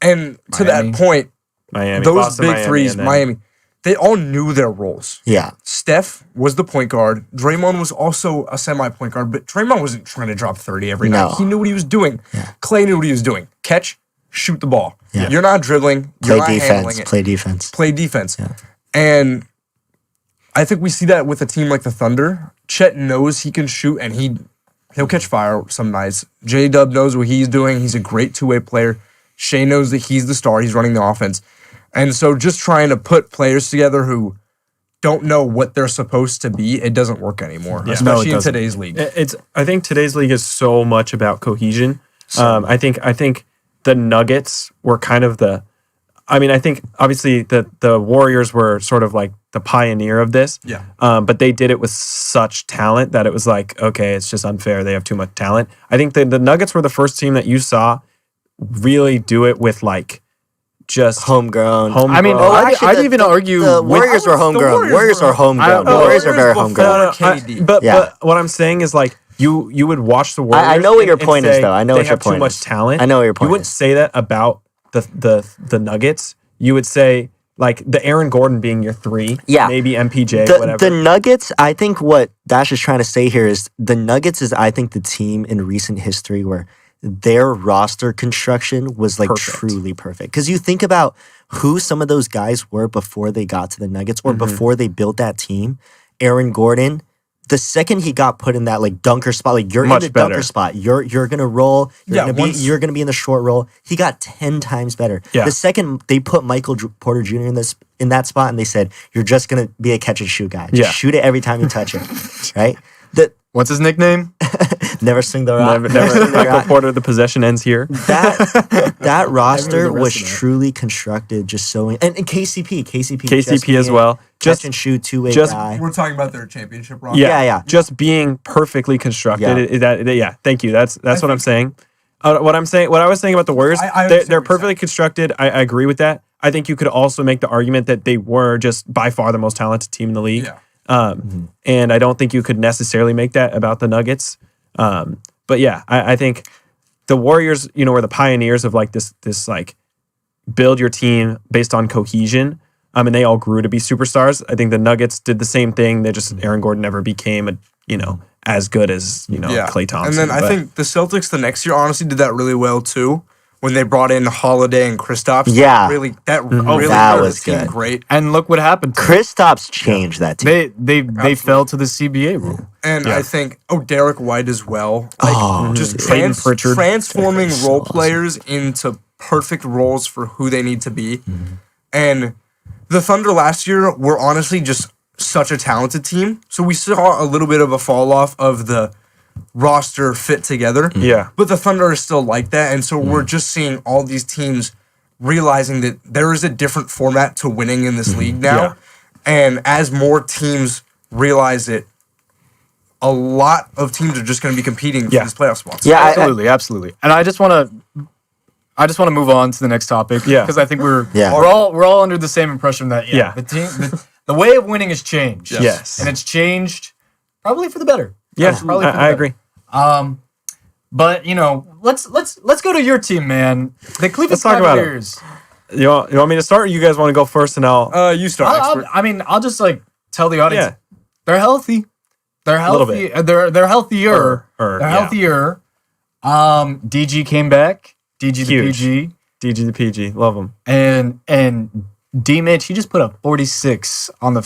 And to Miami. that point, Miami, those Boston, big Miami, threes, and then- Miami, they all knew their roles. Yeah. Steph was the point guard. Draymond was also a semi-point guard, but Draymond wasn't trying to drop 30 every No. night. He knew what he was doing. Yeah. Clay knew what he was doing. Catch, shoot the ball. Yeah. You're not dribbling. You're Play not handling defense. it. Play defense. Play defense. Yeah. And I think we see that with a team like the Thunder. Chet knows he can shoot, and he'll catch fire some nights. J-Dub knows what he's doing. He's a great two-way player. Shea knows that he's the star. He's running the offense. And so just trying to put players together who don't know what they're supposed to be, it doesn't work anymore, Yeah. especially No, it in doesn't. today's league. I think today's league is so much about cohesion. I think the Nuggets were kind of I think obviously the Warriors were sort of like the pioneer of this. Yeah. But they did it with such talent that it was like, okay, it's just unfair. They have too much talent. I think the Nuggets were the first team that you saw really do it with like just Homegrown. I mean, homegrown. I'd even argue The with- Warriors were homegrown. Warriors are homegrown. The I- Warriors are very Warriors homegrown. before KD. But Yeah. but what I'm saying is like you would watch the Warriors. I know what your and point is, say though. I know they what your have point too much is. talent. I know what your point You wouldn't is. say that about the Nuggets. You would say like the Aaron Gordon being your 3. Yeah. Maybe MPJ, The whatever. Nuggets, I think what Dash is trying to say here is the Nuggets is, I think, the team in recent history where their roster construction was like Perfect. truly perfect. Because you think about who some of those guys were before they got to the Nuggets or before they built that team. Aaron Gordon, the second he got put in that like dunker spot, like you're Much in the better. dunker spot, you're gonna roll, Yeah, you're gonna be in the short roll. He got 10 times better. Yeah. The second they put Michael Porter Jr. in that spot, and they said you're just gonna be a catch and shoot guy. Just Yeah. shoot it every time you touch it, right? what's his nickname? Never swing the rock. Never Michael Porter. The possession ends here. That roster the rest was of that. truly constructed just so and KCP just KCP being as well. catch Just and shoot two-way just- guy. We're talking about their championship run. Yeah. Just being perfectly constructed. Yeah. Thank you. That's what I'm saying. What I was saying about the Warriors, I understand what they're you're perfectly saying. constructed. I agree with that. I think you could also make the argument that they were just by far the most talented team in the league. Yeah. And I don't think you could necessarily make that about the Nuggets. But yeah, I think the Warriors, were the pioneers of like this like build your team based on cohesion. And they all grew to be superstars. I think the Nuggets did the same thing. They just Aaron Gordon never became as good as Klay Thompson. And then I think the Celtics the next year honestly did that really well too. When they brought in Holiday and Kristaps. Yeah. Really that made was the team good. great. And look what happened. Kristaps changed that team. They fell to the CBA rule. And I think, Derek White as well. Like, just Peyton Pritchard. transforming So role awesome. players into perfect roles for who they need to be. And the Thunder last year were honestly just such a talented team. So we saw a little bit of a fall off of the roster fit together. Yeah. But the Thunder are still like that. And so we're just seeing all these teams realizing that there is a different format to winning in this league now. Yeah. And as more teams realize it, a lot of teams are just going to be competing for Yeah. these playoff spots. Yeah, Absolutely. And I just want to move on to the next topic. Yeah. Because I think we're Yeah. all under the same impression that Yeah. the way of winning has changed. Yes. And it's changed probably for the better. Yeah, Probably for the I better. agree. But let's go to your team, man. The Cleveland Let's talk about it. Cavaliers. You want me to start, or you guys want to go first, and I'll. You start. expert. I'll just like tell the audience Yeah. they're healthy. They're little healthy. bit. They're healthier. Or, They're yeah. healthier. DG came back. DG the Huge. PG. DG the PG, love him. And D Mitch, he just put up 46 on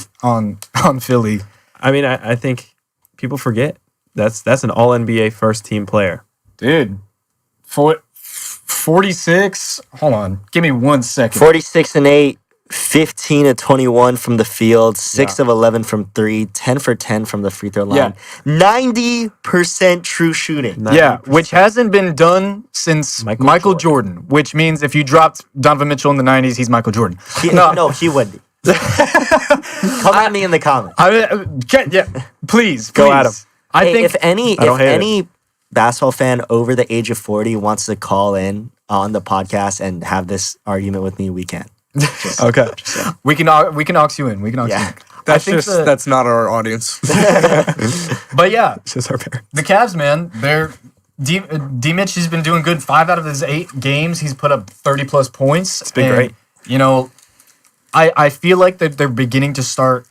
Philly. I mean, I think people forget that's an All NBA first team player. Dude, 46. Hold on, give me 1 second. 46 and 8, 15 of 21 from the field, 6 of 11 from 3, 10 for 10 from the free throw line. 90% true shooting. Yeah, which hasn't been done since Michael Jordan. Which means if you dropped Donovan Mitchell in the 90s, he's Michael Jordan. No, he wouldn't. Come at me in the comments. Please Go at him. I think if any basketball fan over the age of 40 wants to call in on the podcast and have this argument with me, we can. Okay. we can ox you in. We can ox you in. That's not our audience. But yeah, It's just our parents. the Cavs, man, they're D Mitch has been doing good. 5 out of his 8 games, he's put up 30 plus points. It's been great. You know, I feel like that they're beginning to start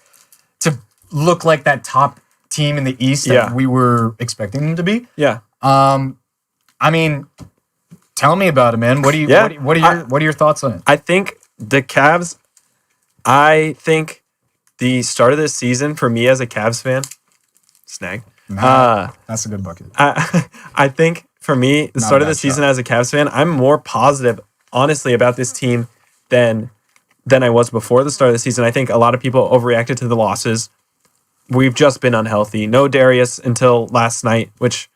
to look like that top team in the East that we were expecting them to be. Yeah. I mean, tell me about it, man. What are your thoughts on it? I think the Cavs, the start of this season for me as a Cavs fan, snag. That's a good bucket. I think for me, the start of the season as a Cavs fan, I'm more positive, honestly, about this team than I was before the start of the season. I think a lot of people overreacted to the losses. We've just been unhealthy. No Darius until last night, which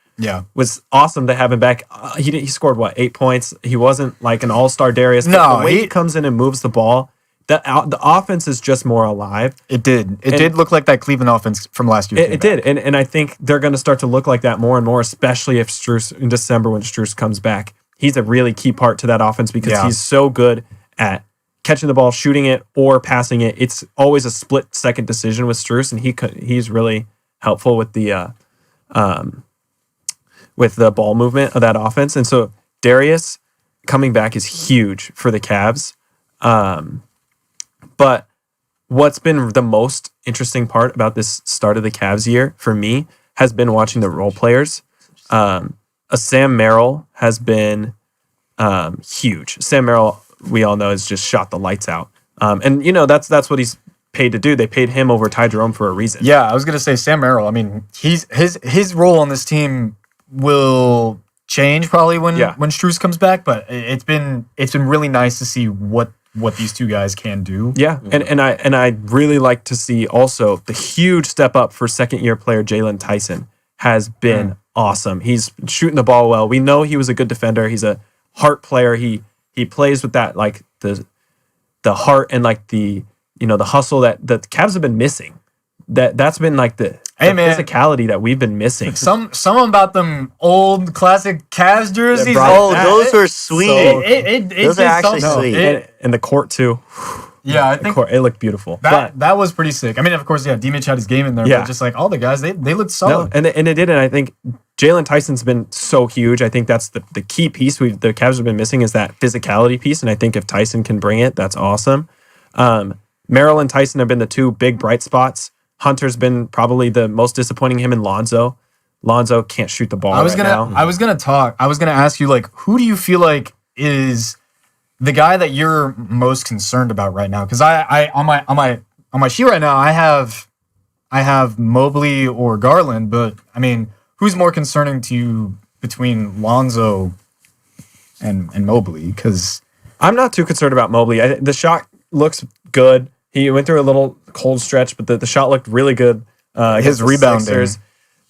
was awesome to have him back. He scored, 8 points? He wasn't like an all-star Darius. No, the way he comes in and moves the ball, the offense is just more alive. It did look like that Cleveland offense from last year. It did. And I think they're going to start to look like that more and more, especially if Strus, in December when Strus comes back. He's a really key part to that offense because he's so good at catching the ball, shooting it, or passing it. It's always a split-second decision with Strus, and he's really helpful with the ball movement of that offense. And so Darius coming back is huge for the Cavs. But what's been the most interesting part about this start of the Cavs year for me has been watching the role players. A Sam Merrill has been huge. Sam Merrill, we all know, has just shot the lights out. And that's what he's paid to do. They paid him over Ty Jerome for a reason. Yeah, I was gonna say Sam Merrill. I mean, his role on this team will change probably when Strus comes back. But it's been really nice to see what these two guys can do. Yeah, and I really like to see also the huge step up for second-year player Jalen Tyson has been awesome. He's shooting the ball well. We know he was a good defender. He's a heart player. He plays with that like the heart and like the hustle that the Cavs have been missing. That's been like the physicality that we've been missing. Some about them old classic Cavs jerseys. Those were sweet. Those are actually sweet. And the court too. Yeah, I think it looked beautiful. That was pretty sick. I mean, of course, D-Mitch had his game in there, but just like all the guys, they looked solid. No, and it did, and I think Jalen Tyson's been so huge. I think that's the key piece the Cavs have been missing is that physicality piece, and I think if Tyson can bring it, that's awesome. Merrill and Tyson have been the two big bright spots. Hunter's been probably the most disappointing, him and Lonzo. Lonzo can't shoot the ball I was gonna ask you, like, who do you feel like is the guy that you're most concerned about right now? Because I on my sheet right now, I have Mobley or Garland, but I mean, who's more concerning to you between Lonzo and Mobley? Because I'm not too concerned about Mobley. The shot looks good. He went through a little cold stretch, but the shot looked really good. His rebounding.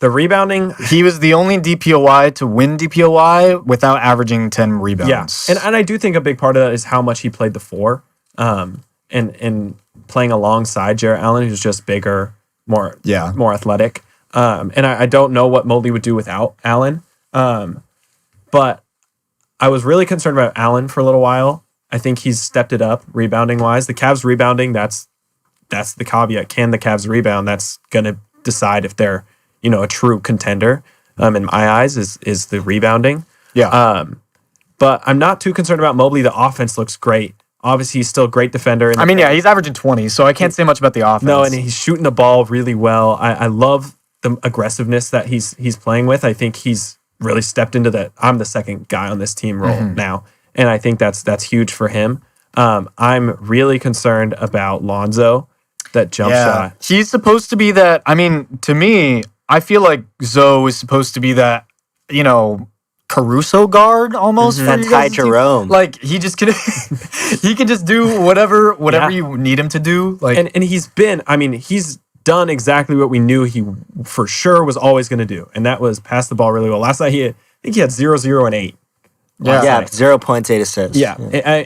The rebounding. He was the only DPOY to win DPOY without averaging 10 rebounds. Yeah, and I do think a big part of that is how much he played the four, and playing alongside Jarrett Allen, who's just bigger, more athletic. And I don't know what Mobley would do without Allen. But I was really concerned about Allen for a little while. I think he's stepped it up rebounding wise. The Cavs rebounding, that's the caveat. Can the Cavs rebound? That's gonna decide if they're a true contender. In my eyes, is the rebounding. Yeah. But I'm not too concerned about Mobley. The offense looks great. Obviously, he's still a great defender. He's averaging 20, so I can't say much about the offense. No, and he's shooting the ball really well. I love the aggressiveness that he's playing with. I think he's really stepped into that I'm the second guy on this team role now. And I think that's huge for him. I'm really concerned about Lonzo, that jump shot. He's supposed to be that. I mean, to me, I feel like Zoe is supposed to be that, Caruso guard almost. That Ty Jerome. Like he just can, he can just do whatever you need him to do. Like, and he's done exactly what we knew he for sure was always going to do, and that was pass the ball really well. Last night I think he had 0, 0, and 8. Yeah, 0.8 assists. Yeah,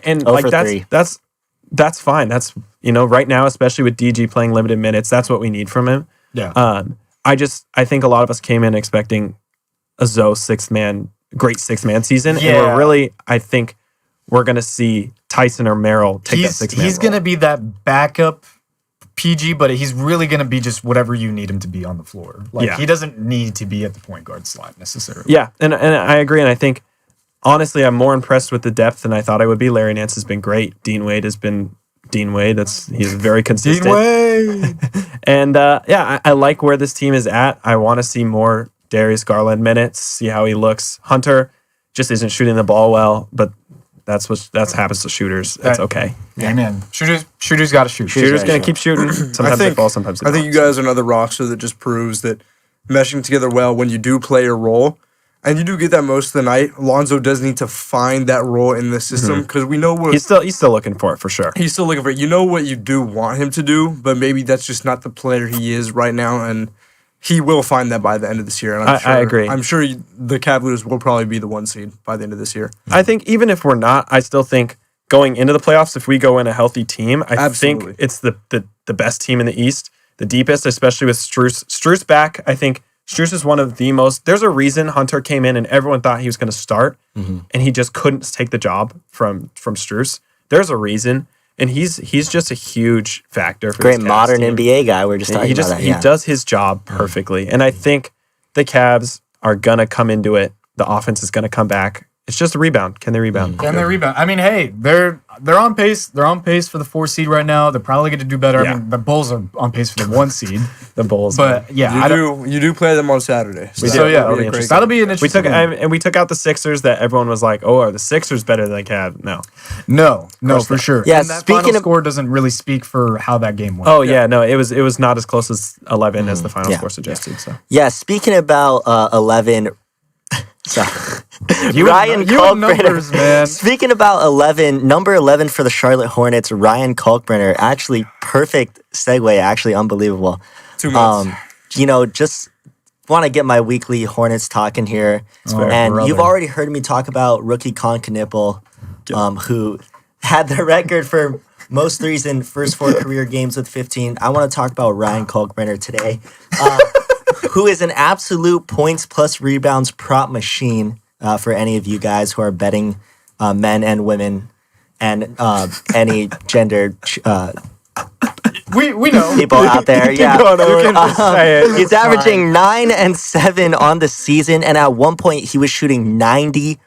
and like that's fine. That's right now, especially with DG playing limited minutes, that's what we need from him. Yeah. I think a lot of us came in expecting a Zoe great 6-man season, and I think we're gonna see Tyson or Merrill take that 6-man. He's gonna be that backup PG, but he's really gonna be just whatever you need him to be on the floor. Like he doesn't need to be at the point guard slot necessarily. Yeah, and I agree, and I think honestly I'm more impressed with the depth than I thought I would be. Larry Nance has been great. Dean Wade has been Dean Wade. He's very consistent. Dean Wade. And I like where this team is at. I want to see more Darius Garland minutes, see how he looks. Hunter just isn't shooting the ball well, but that's happens to shooters. It's okay. Yeah, man. Shooters got to shoot. Shooters gonna keep shooting. Sometimes they fall, sometimes they I think you guys are another roster that just proves that meshing together well when you do play a role, and you do get that most of the night. Lonzo does need to find that role in the system because we know what he's still looking for it for sure. He's still looking for it. You know what you do want him to do, but maybe that's just not the player he is right now, and he will find that by the end of this year. And I agree. I'm sure the Cavaliers will probably be the 1 seed by the end of this year. I think even if we're not, I still think going into the playoffs, if we go in a healthy team, I think it's the best team in the East, the deepest, especially with Strus. Strus back, I think Strus is one of the most. There's a reason Hunter came in and everyone thought he was going to start, and he just couldn't take the job from Strus. There's a reason. And he's just a huge factor for great modern NBA guy. We're just talking about that. He does his job perfectly. And I think the Cavs are going to come into it. The offense is going to come back. It's just a rebound. Can they rebound? Can they rebound? I mean, hey, they're on pace. They're on pace for the 4 seed right now. They're probably going to do better. Yeah. I mean, the Bulls are on pace for the 1 seed. The Bulls. But yeah, you do play them on Saturday. So that'll be an interesting. And we took out the Sixers that everyone was like, "Oh, are the Sixers better than the Cavs?" No, for sure. Yeah, and that final score doesn't really speak for how that game went. Oh yeah, no, it was not as close as 11 as the final score suggested. So speaking about 11. So, Ryan Kalkbrenner, man. Speaking about 11, number 11 for the Charlotte Hornets, Ryan Kalkbrenner. Actually, perfect segue. Actually, unbelievable. 2 months. Just want to get my weekly Hornets talking here. Brother. You've already heard me talk about rookie Con Knipple, who had the record for most threes in first 4 career games with 15. I want to talk about Ryan Kalkbrenner today. Who is an absolute points plus rebounds prop machine for any of you guys who are betting men and women and any gender we know people out there. Yeah, he's averaging 9 and 7 on the season, and at one point he was shooting 90%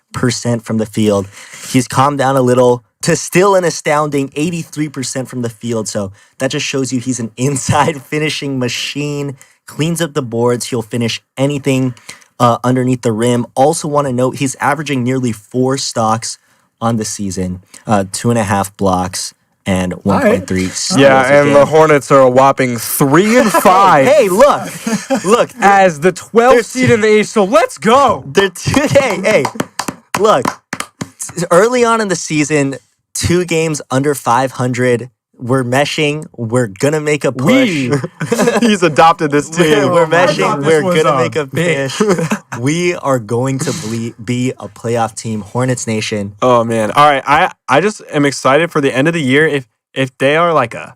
from the field. He's calmed down a little to still an astounding 83% from the field. So that just shows you he's an inside finishing machine. Cleans up the boards. He'll finish anything underneath the rim. Also want to note he's averaging nearly 4 stocks on the season, 2.5 blocks and 1.3 steals. Yeah, and the Hornets are a whopping 3 and 5. Hey, look, as the 12th seed in the East. So let's go. Hey, look. Early on in the season, 2 games under 500. We're meshing. We're gonna make a push. He's adopted this team. We're meshing. We're gonna make a push. We are going to be a playoff team. Hornets Nation. Oh man! All right, I just am excited for the end of the year. If they are like a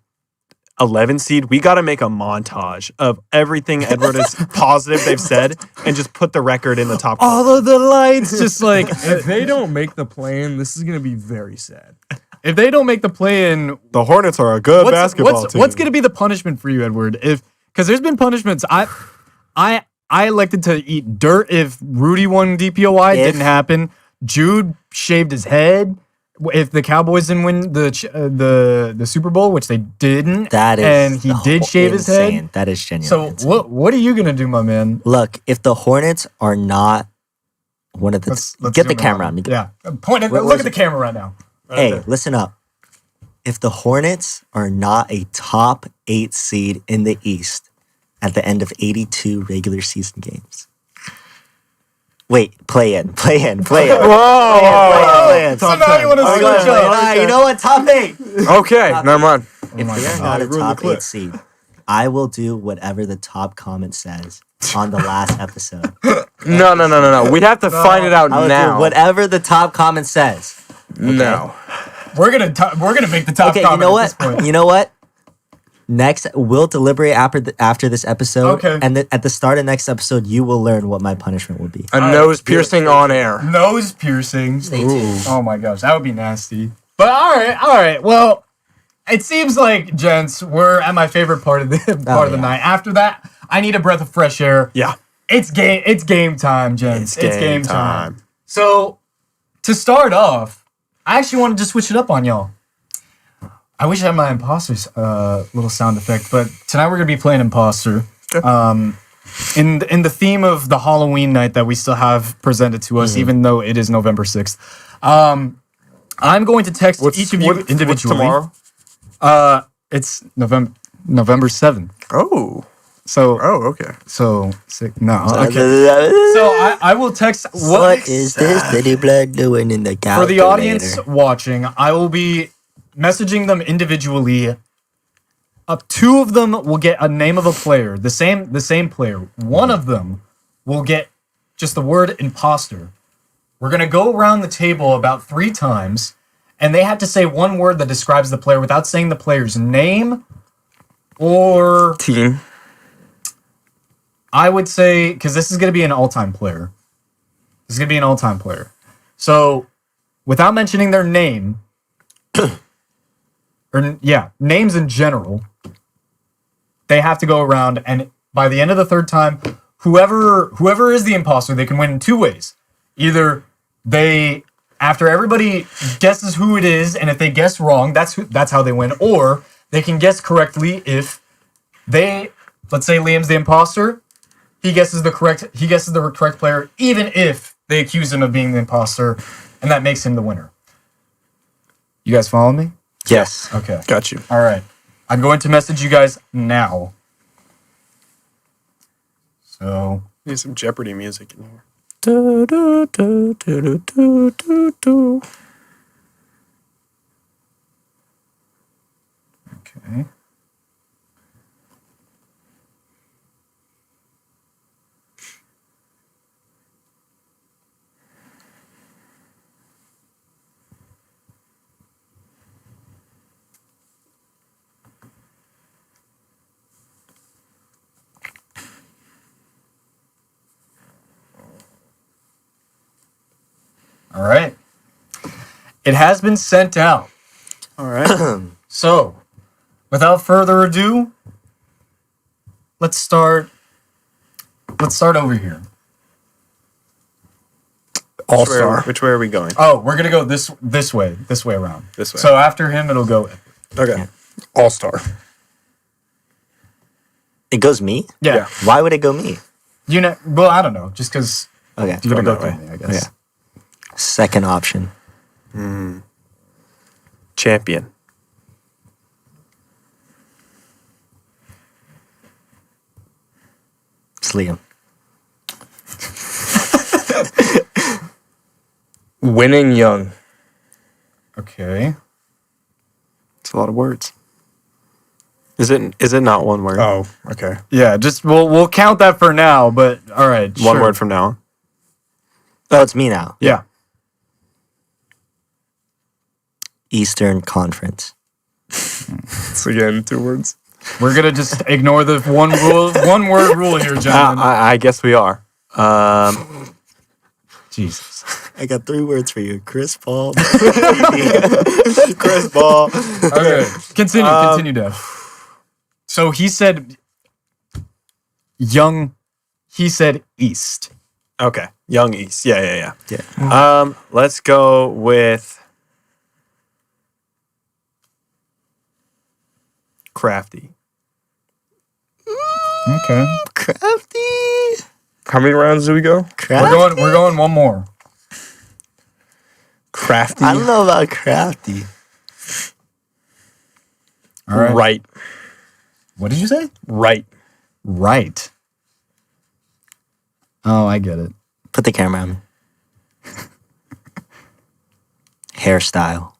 11 seed, we got to make a montage of everything Edward is positive they've said, and just put the record in the top. All of the lights, just like if they don't make the play-in, this is gonna be very sad. If they don't make the play-in, the Hornets are a good basketball team. What's going to be the punishment for you, Edward? Because there's been punishments. I elected to eat dirt if Rudy won DPOY. Didn't happen. Jude shaved his head. If the Cowboys didn't win the Super Bowl, which they didn't, and he did shave his head. That is genuine. So what are you going to do, my man? Look, if the Hornets are not one of the. Let's Get the zoom in camera on on it. me. Yeah. Point it. Where- Look where's at the it? camera right now. Hey, there. listen up. If the Hornets are not a top 8 seed in the East at the end of 82 regular season games. Wait, play in. Whoa! Play in. So now you want to We're switch going play in. up. All right, you know what? Top 8. Okay, never mind. If my they are God. not Oh, a you ruined the top clip. 8 seed, I will do whatever the top comment says on the last episode. No. We have to find it out I will now. do whatever the top comment says. No. We're gonna make the top Okay, comment you know at this what? point. You know what? Next, we'll deliberate after this episode. Okay. And at the start of next episode, you will learn what my punishment will be. A nose piercing on air. Nose piercing. Stay tuned. Oh my gosh, that would be nasty. But all right. Well, it seems like, gents, we're at my favorite part of the part of the yeah. night. After that, I need a breath of fresh air. Yeah. It's game time, gents. It's game time. time. So, to start off, I actually wanted to switch it up on y'all. I wish I had my imposter's little sound effect, but tonight we're gonna be playing imposter. In the theme of the Halloween night that we still have presented to us, even though it is November 6th. I'm going to text each of you individually. What's tomorrow? It's November 7th. Oh. So Okay. sick. No. Okay. So I will text What is this bitty blood doing in the for calculator? the audience watching. I will be messaging them individually. Two of them will get a name of a player, the same player. One of them will get just the word imposter. We're gonna go around the table about 3 times, and they have to say one word that describes the player without saying the player's name or Team. I would say, because this is going to be an all-time player. So, without mentioning their name, names in general, they have to go around, and by the end of the 3rd time, whoever is the imposter, they can win in 2 ways. Either they, after everybody guesses who it is, and if they guess wrong, that's how they win, or they can guess correctly if they, let's say Liam's the imposter. He guesses the correct player, even if they accuse him of being the imposter, and that makes him the winner. You guys follow me? Yes. Okay. Got you. All right. I'm going to message you guys now. So, Need some Jeopardy music in here. okay. All right. It has been sent out. All right. So, without further ado, let's start over here. All-star. Which way are we going? Oh, we're gonna go this way around. This way. So after him, it'll go. Okay. All-star. It goes me? Yeah. Why would it go me? Well, I don't know. Just because Okay. you're gonna Go go that through way. me, I guess. Okay. Second option. Champion. It's Liam. Winning young. Okay. It's a lot of words. Is it not one word? Oh, okay. Yeah. Just we'll count that for now. But all right. One sure. word from now on. Oh, it's me now. Yeah. Eastern Conference. So again, 2 words. We're gonna just ignore the one word rule here, gentlemen. I guess we are. Jesus. I got 3 words for you. Chris Paul. Chris Paul. Okay. Continue, Dev. So he said young. He said East. Okay. Young East. Yeah. Yeah. Let's go with Crafty. Okay. Crafty. How many rounds do we go? We're going one more. Crafty. I don't know about crafty. All right. Right. What did you say? Right. Right. Oh, I get it. Put the camera on me. Hairstyle.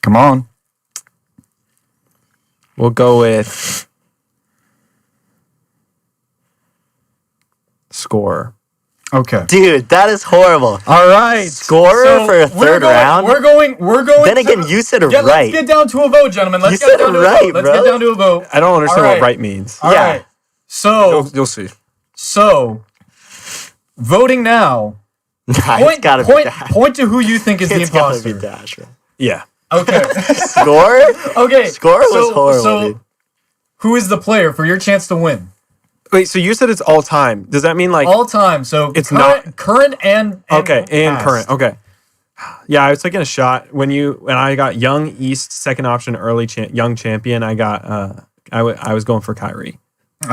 Come on. We'll go with score. Okay. Dude, that is horrible. All right. Scorer for a third round? We're going. Then again, you said Let's right. get down to a vote, gentlemen. Let's You get said down to right, a vote. Let's bro. get down to a vote. I don't understand All right. what right means. All Yeah. right. So, You'll see. voting now. Nah, it's gotta be Dash. Point to who you think is the It's gotta be imposter. Dash, bro. Yeah. Okay. Score? Okay. Score was horrible, So, dude. who is the player for your chance to win? Wait, so you said it's all time. Does that mean like All time. So It's current and okay, and past. current. Okay. Yeah, I was taking a shot when I got young East second option early young champion. I got I was going for Kyrie. I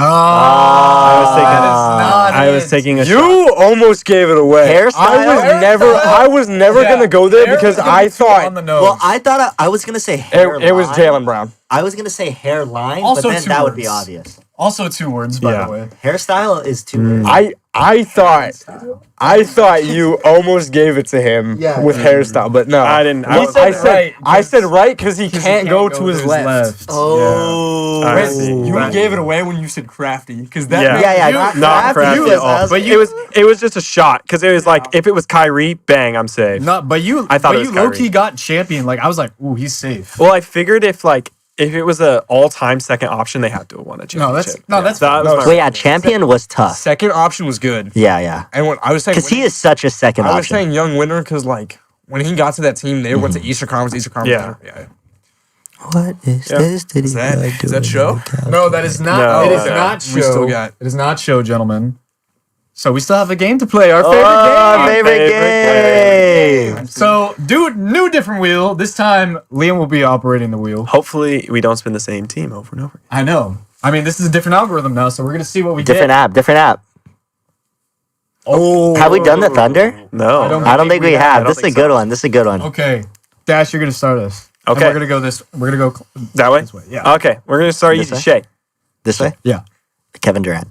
was taking a shot. You almost gave it away. Hairstyle? I was never Yeah. gonna go there Eric's because gonna I be too thought on the nose. Well, I thought I was gonna say hairline. it was Jalen Brown. I was gonna say hairline, Also but then two that would be words. obvious. Also 2 words, by Yeah. the way. Hairstyle is too weird. I thought you almost gave it to him Yeah. with hairstyle, but no, I didn't. He said right, I said right because he can't go to his left. Oh, I Wait, see. you Right. gave it away when you said crafty because that Yeah. yeah, You- not Not crafty was at all. us. But it was just a shot because it was like if it was Kyrie, bang, I'm safe. Not, but you. I thought but it was you low Kyrie. key got champion. Like I was like, ooh, he's safe. Well, I figured if it was a all time second option, they had to have won a championship. That's That was my Well, yeah, champion was tough. second option was good. Yeah. And when I was saying Because he is such a second I was option. saying young winner because like when he got to that team, they went to Eastern Conference. Yeah. What is this? Did Is that show? No, that is not. No, it is no. not show. We still got- It is not show, gentlemen. So we still have a game to play. Our Favorite favorite game. game. So, new different wheel. This time, Liam will be operating the wheel. Hopefully, we don't spin the same team over and over again. I know. I mean, this is a different algorithm now, so we're gonna see what we Different get. app. Oh, Have we done the Thunder? No. I don't think we have. I don't This is a think good so. one. This is a good one. Okay, Dash, you're gonna start us. And Okay. we're gonna go this. We're gonna go That way? this way. Yeah. Okay, we're gonna start This easy. way? Shay. This way? Yeah. Kevin Durant.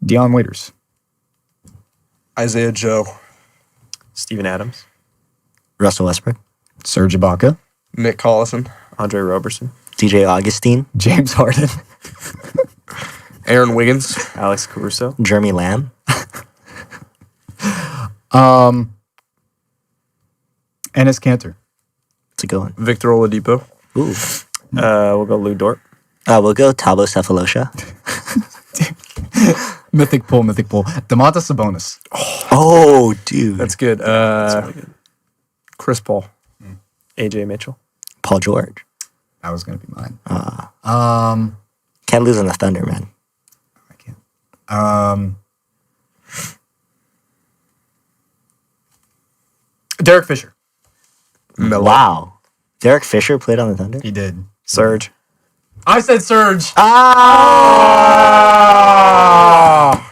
Deion Waiters. Isaiah Joe, Steven Adams. Russell Westbrook. Serge Ibaka. Mick Collison, Andre Roberson. DJ Augustine. James Harden. Aaron Wiggins, Alex Caruso. Jeremy Lamb. Ennis Cantor. It's a good one. Victor Oladipo, Ooh. We'll go Lou Dort. We'll go Thabo Cephalosha. Mythic pull. Domantas Sabonis. Oh, dude. that's good. That's really good. Chris Paul, AJ Mitchell. Paul George. That was gonna be mine. Can't lose on the Thunder, man. I can't. Derek Fisher. Melo. Wow. Derek Fisher played on the Thunder? He did. Serge. I said Serge.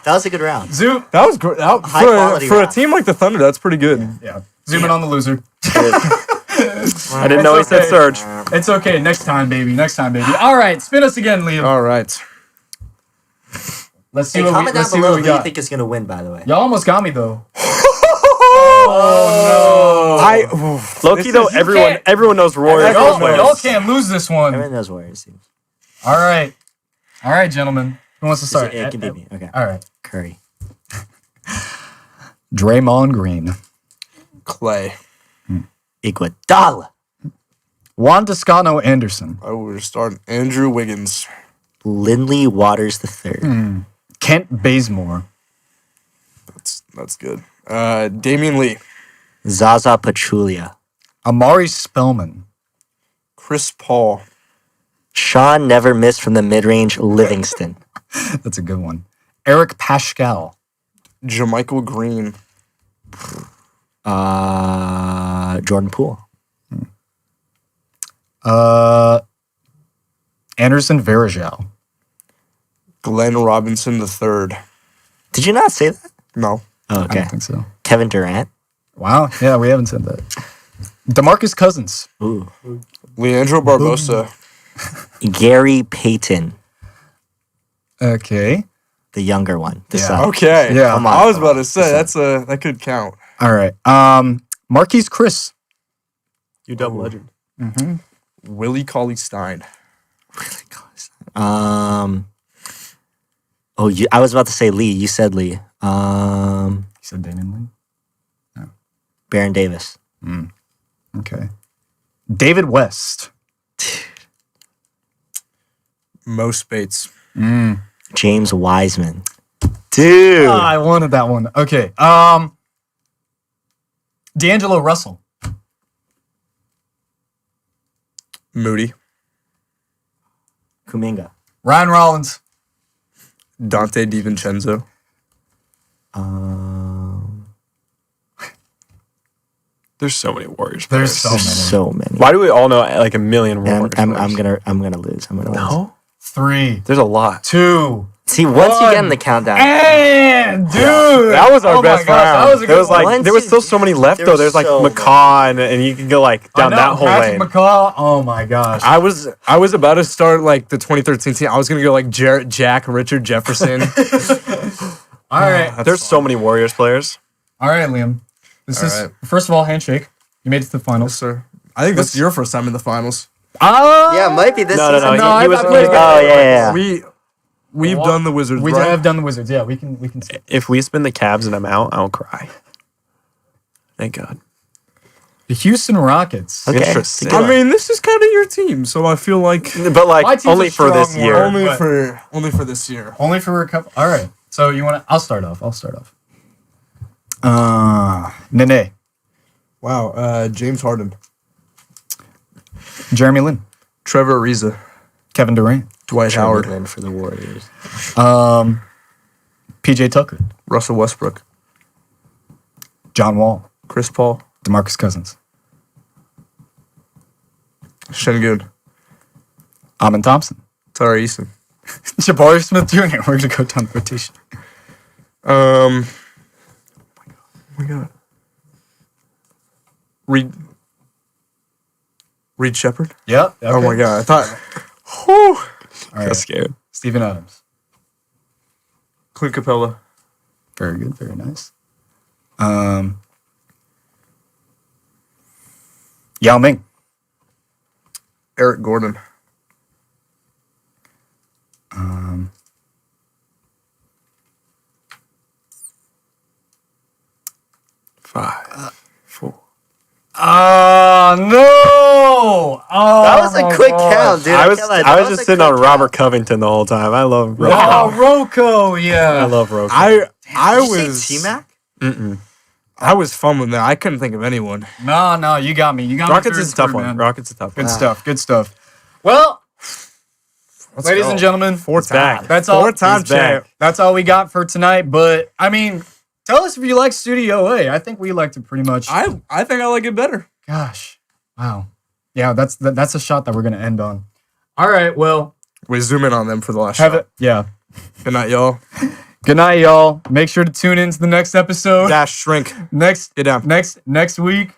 That was a good round. Zoom. That was great. High quality For a round. team like the Thunder, that's pretty good. Yeah. Zoom in on the loser. I didn't know he said okay. Serge. It's okay. Next time, baby. All right. Spin us again, Liam. All right. Let's see Hey, what we, comment down let's see below what we who you got. think is going to win, by the way. Y'all almost got me though. Low-key, though, everyone knows Warriors. Y'all can't lose this one. Everyone knows Warriors teams. All right, gentlemen. Who wants to start? It can be me. Okay. All right. Curry. Draymond Green. Clay. Iguodala. Juan Toscano Anderson. I would start Andrew Wiggins. Lindley Waters III. Kent Bazemore. That's good. Damian Lee. Zaza Pachulia. Amari Spellman. Chris Paul. Sean never missed from the mid-range Livingston. That's a good one. Eric Pascal. JaMychal Green. Jordan Poole. Anderson Varejao. Glenn Robinson III. Did you not say that? No. Oh, I okay. don't think so. Kevin Durant. Wow. Yeah, we haven't said that. DeMarcus Cousins. Ooh. Leandro Barbosa. Gary Payton, Okay. the younger one. The Yeah. son. Okay. Yeah. Come on. I was about to say that could count. All right. Marquise Chris. UW legend. Mm-hmm. Willie Cauley-Stein. I was about to say Lee. You said Lee. You said Damian Baron Davis. Lee? Okay. David West. Mo Spates. James Wiseman. Dude. I wanted that one. Okay. D'Angelo Russell. Moody. Kuminga. Ryan Rollins. Dante DiVincenzo. There's so many Warriors. There's players. so many. Why do we all know like a million And Warriors? I'm players? gonna lose. I'm gonna lose. No, 3, there's a lot. 2. See, once you One. get in the countdown, And dude, That was our oh best my gosh, round. That was a There good was one. like Once there was you- still so many left there though. was There's like so McCaw and you can go like I down know, that whole Patrick lane. McCaw. Oh my gosh. I was about to start like the 2013 team. I was gonna go like Jack, Richard Jefferson. All right. There's so many Warriors players. All right, Liam. This All is right. first of all handshake. You made it to the Yes, finals. sir. I think this is your first time in the finals. yeah, it might be this. No, no, season. no. No, He was. I he was thought- Oh yeah. We've Well, done the Wizards, We right? have done the Wizards. Yeah, we can. See. If we spin the Cavs and I'm out, I'll cry. Thank God. The Houston Rockets. Okay. Interesting. I mean, this is kind of your team, so I feel like But My like team's only a for this strong year. word. only for this year. Only for a couple. All right. So you want to? I'll start off. Nene. Wow. James Harden, Jeremy Lin. Trevor Ariza, Kevin Durant. Dwight Howard, Chamberlain for the Warriors. PJ Tucker. Russell Westbrook, John Wall. Chris Paul, DeMarcus Cousins. Şengün, Amin Thompson. Tari Eason. Jabari Smith Jr. We're gonna go down the rotation. Oh my God. Reed Shepard. Yeah. Oh my God. I thought. All I'm right. scared. Steven Adams. Clint Capella. Very good. Very nice. Yao Ming. Eric Gordon. 5, 4. Oh no! Oh, That was a quick count, dude. I was can't lie, I that was just a sitting on quick Robert Covington the whole time. I love Rocco. Wow, Rocco, yeah. I love Rocco. I count. Did you was say T-Mac? Mm-mm. I was fumbling there. I couldn't think of anyone. No, you got me. You got Rockets me. is a tough one. Rockets is a tough one. Good stuff. Well, Let's ladies go. and gentlemen, Fourth back. time. that's all. Four-time He's back. champ. That's all we got for tonight. But I mean, tell us if you like Studio A. I think we liked it pretty much. I think I like it better. Gosh, wow. Yeah, that's a shot that we're gonna end on. All right, well, We zoom in on them for the last have shot. it. Yeah. Good night, y'all. Good night, y'all. Make sure to tune in to the next episode. Dash, shrink. Next Get down. next week.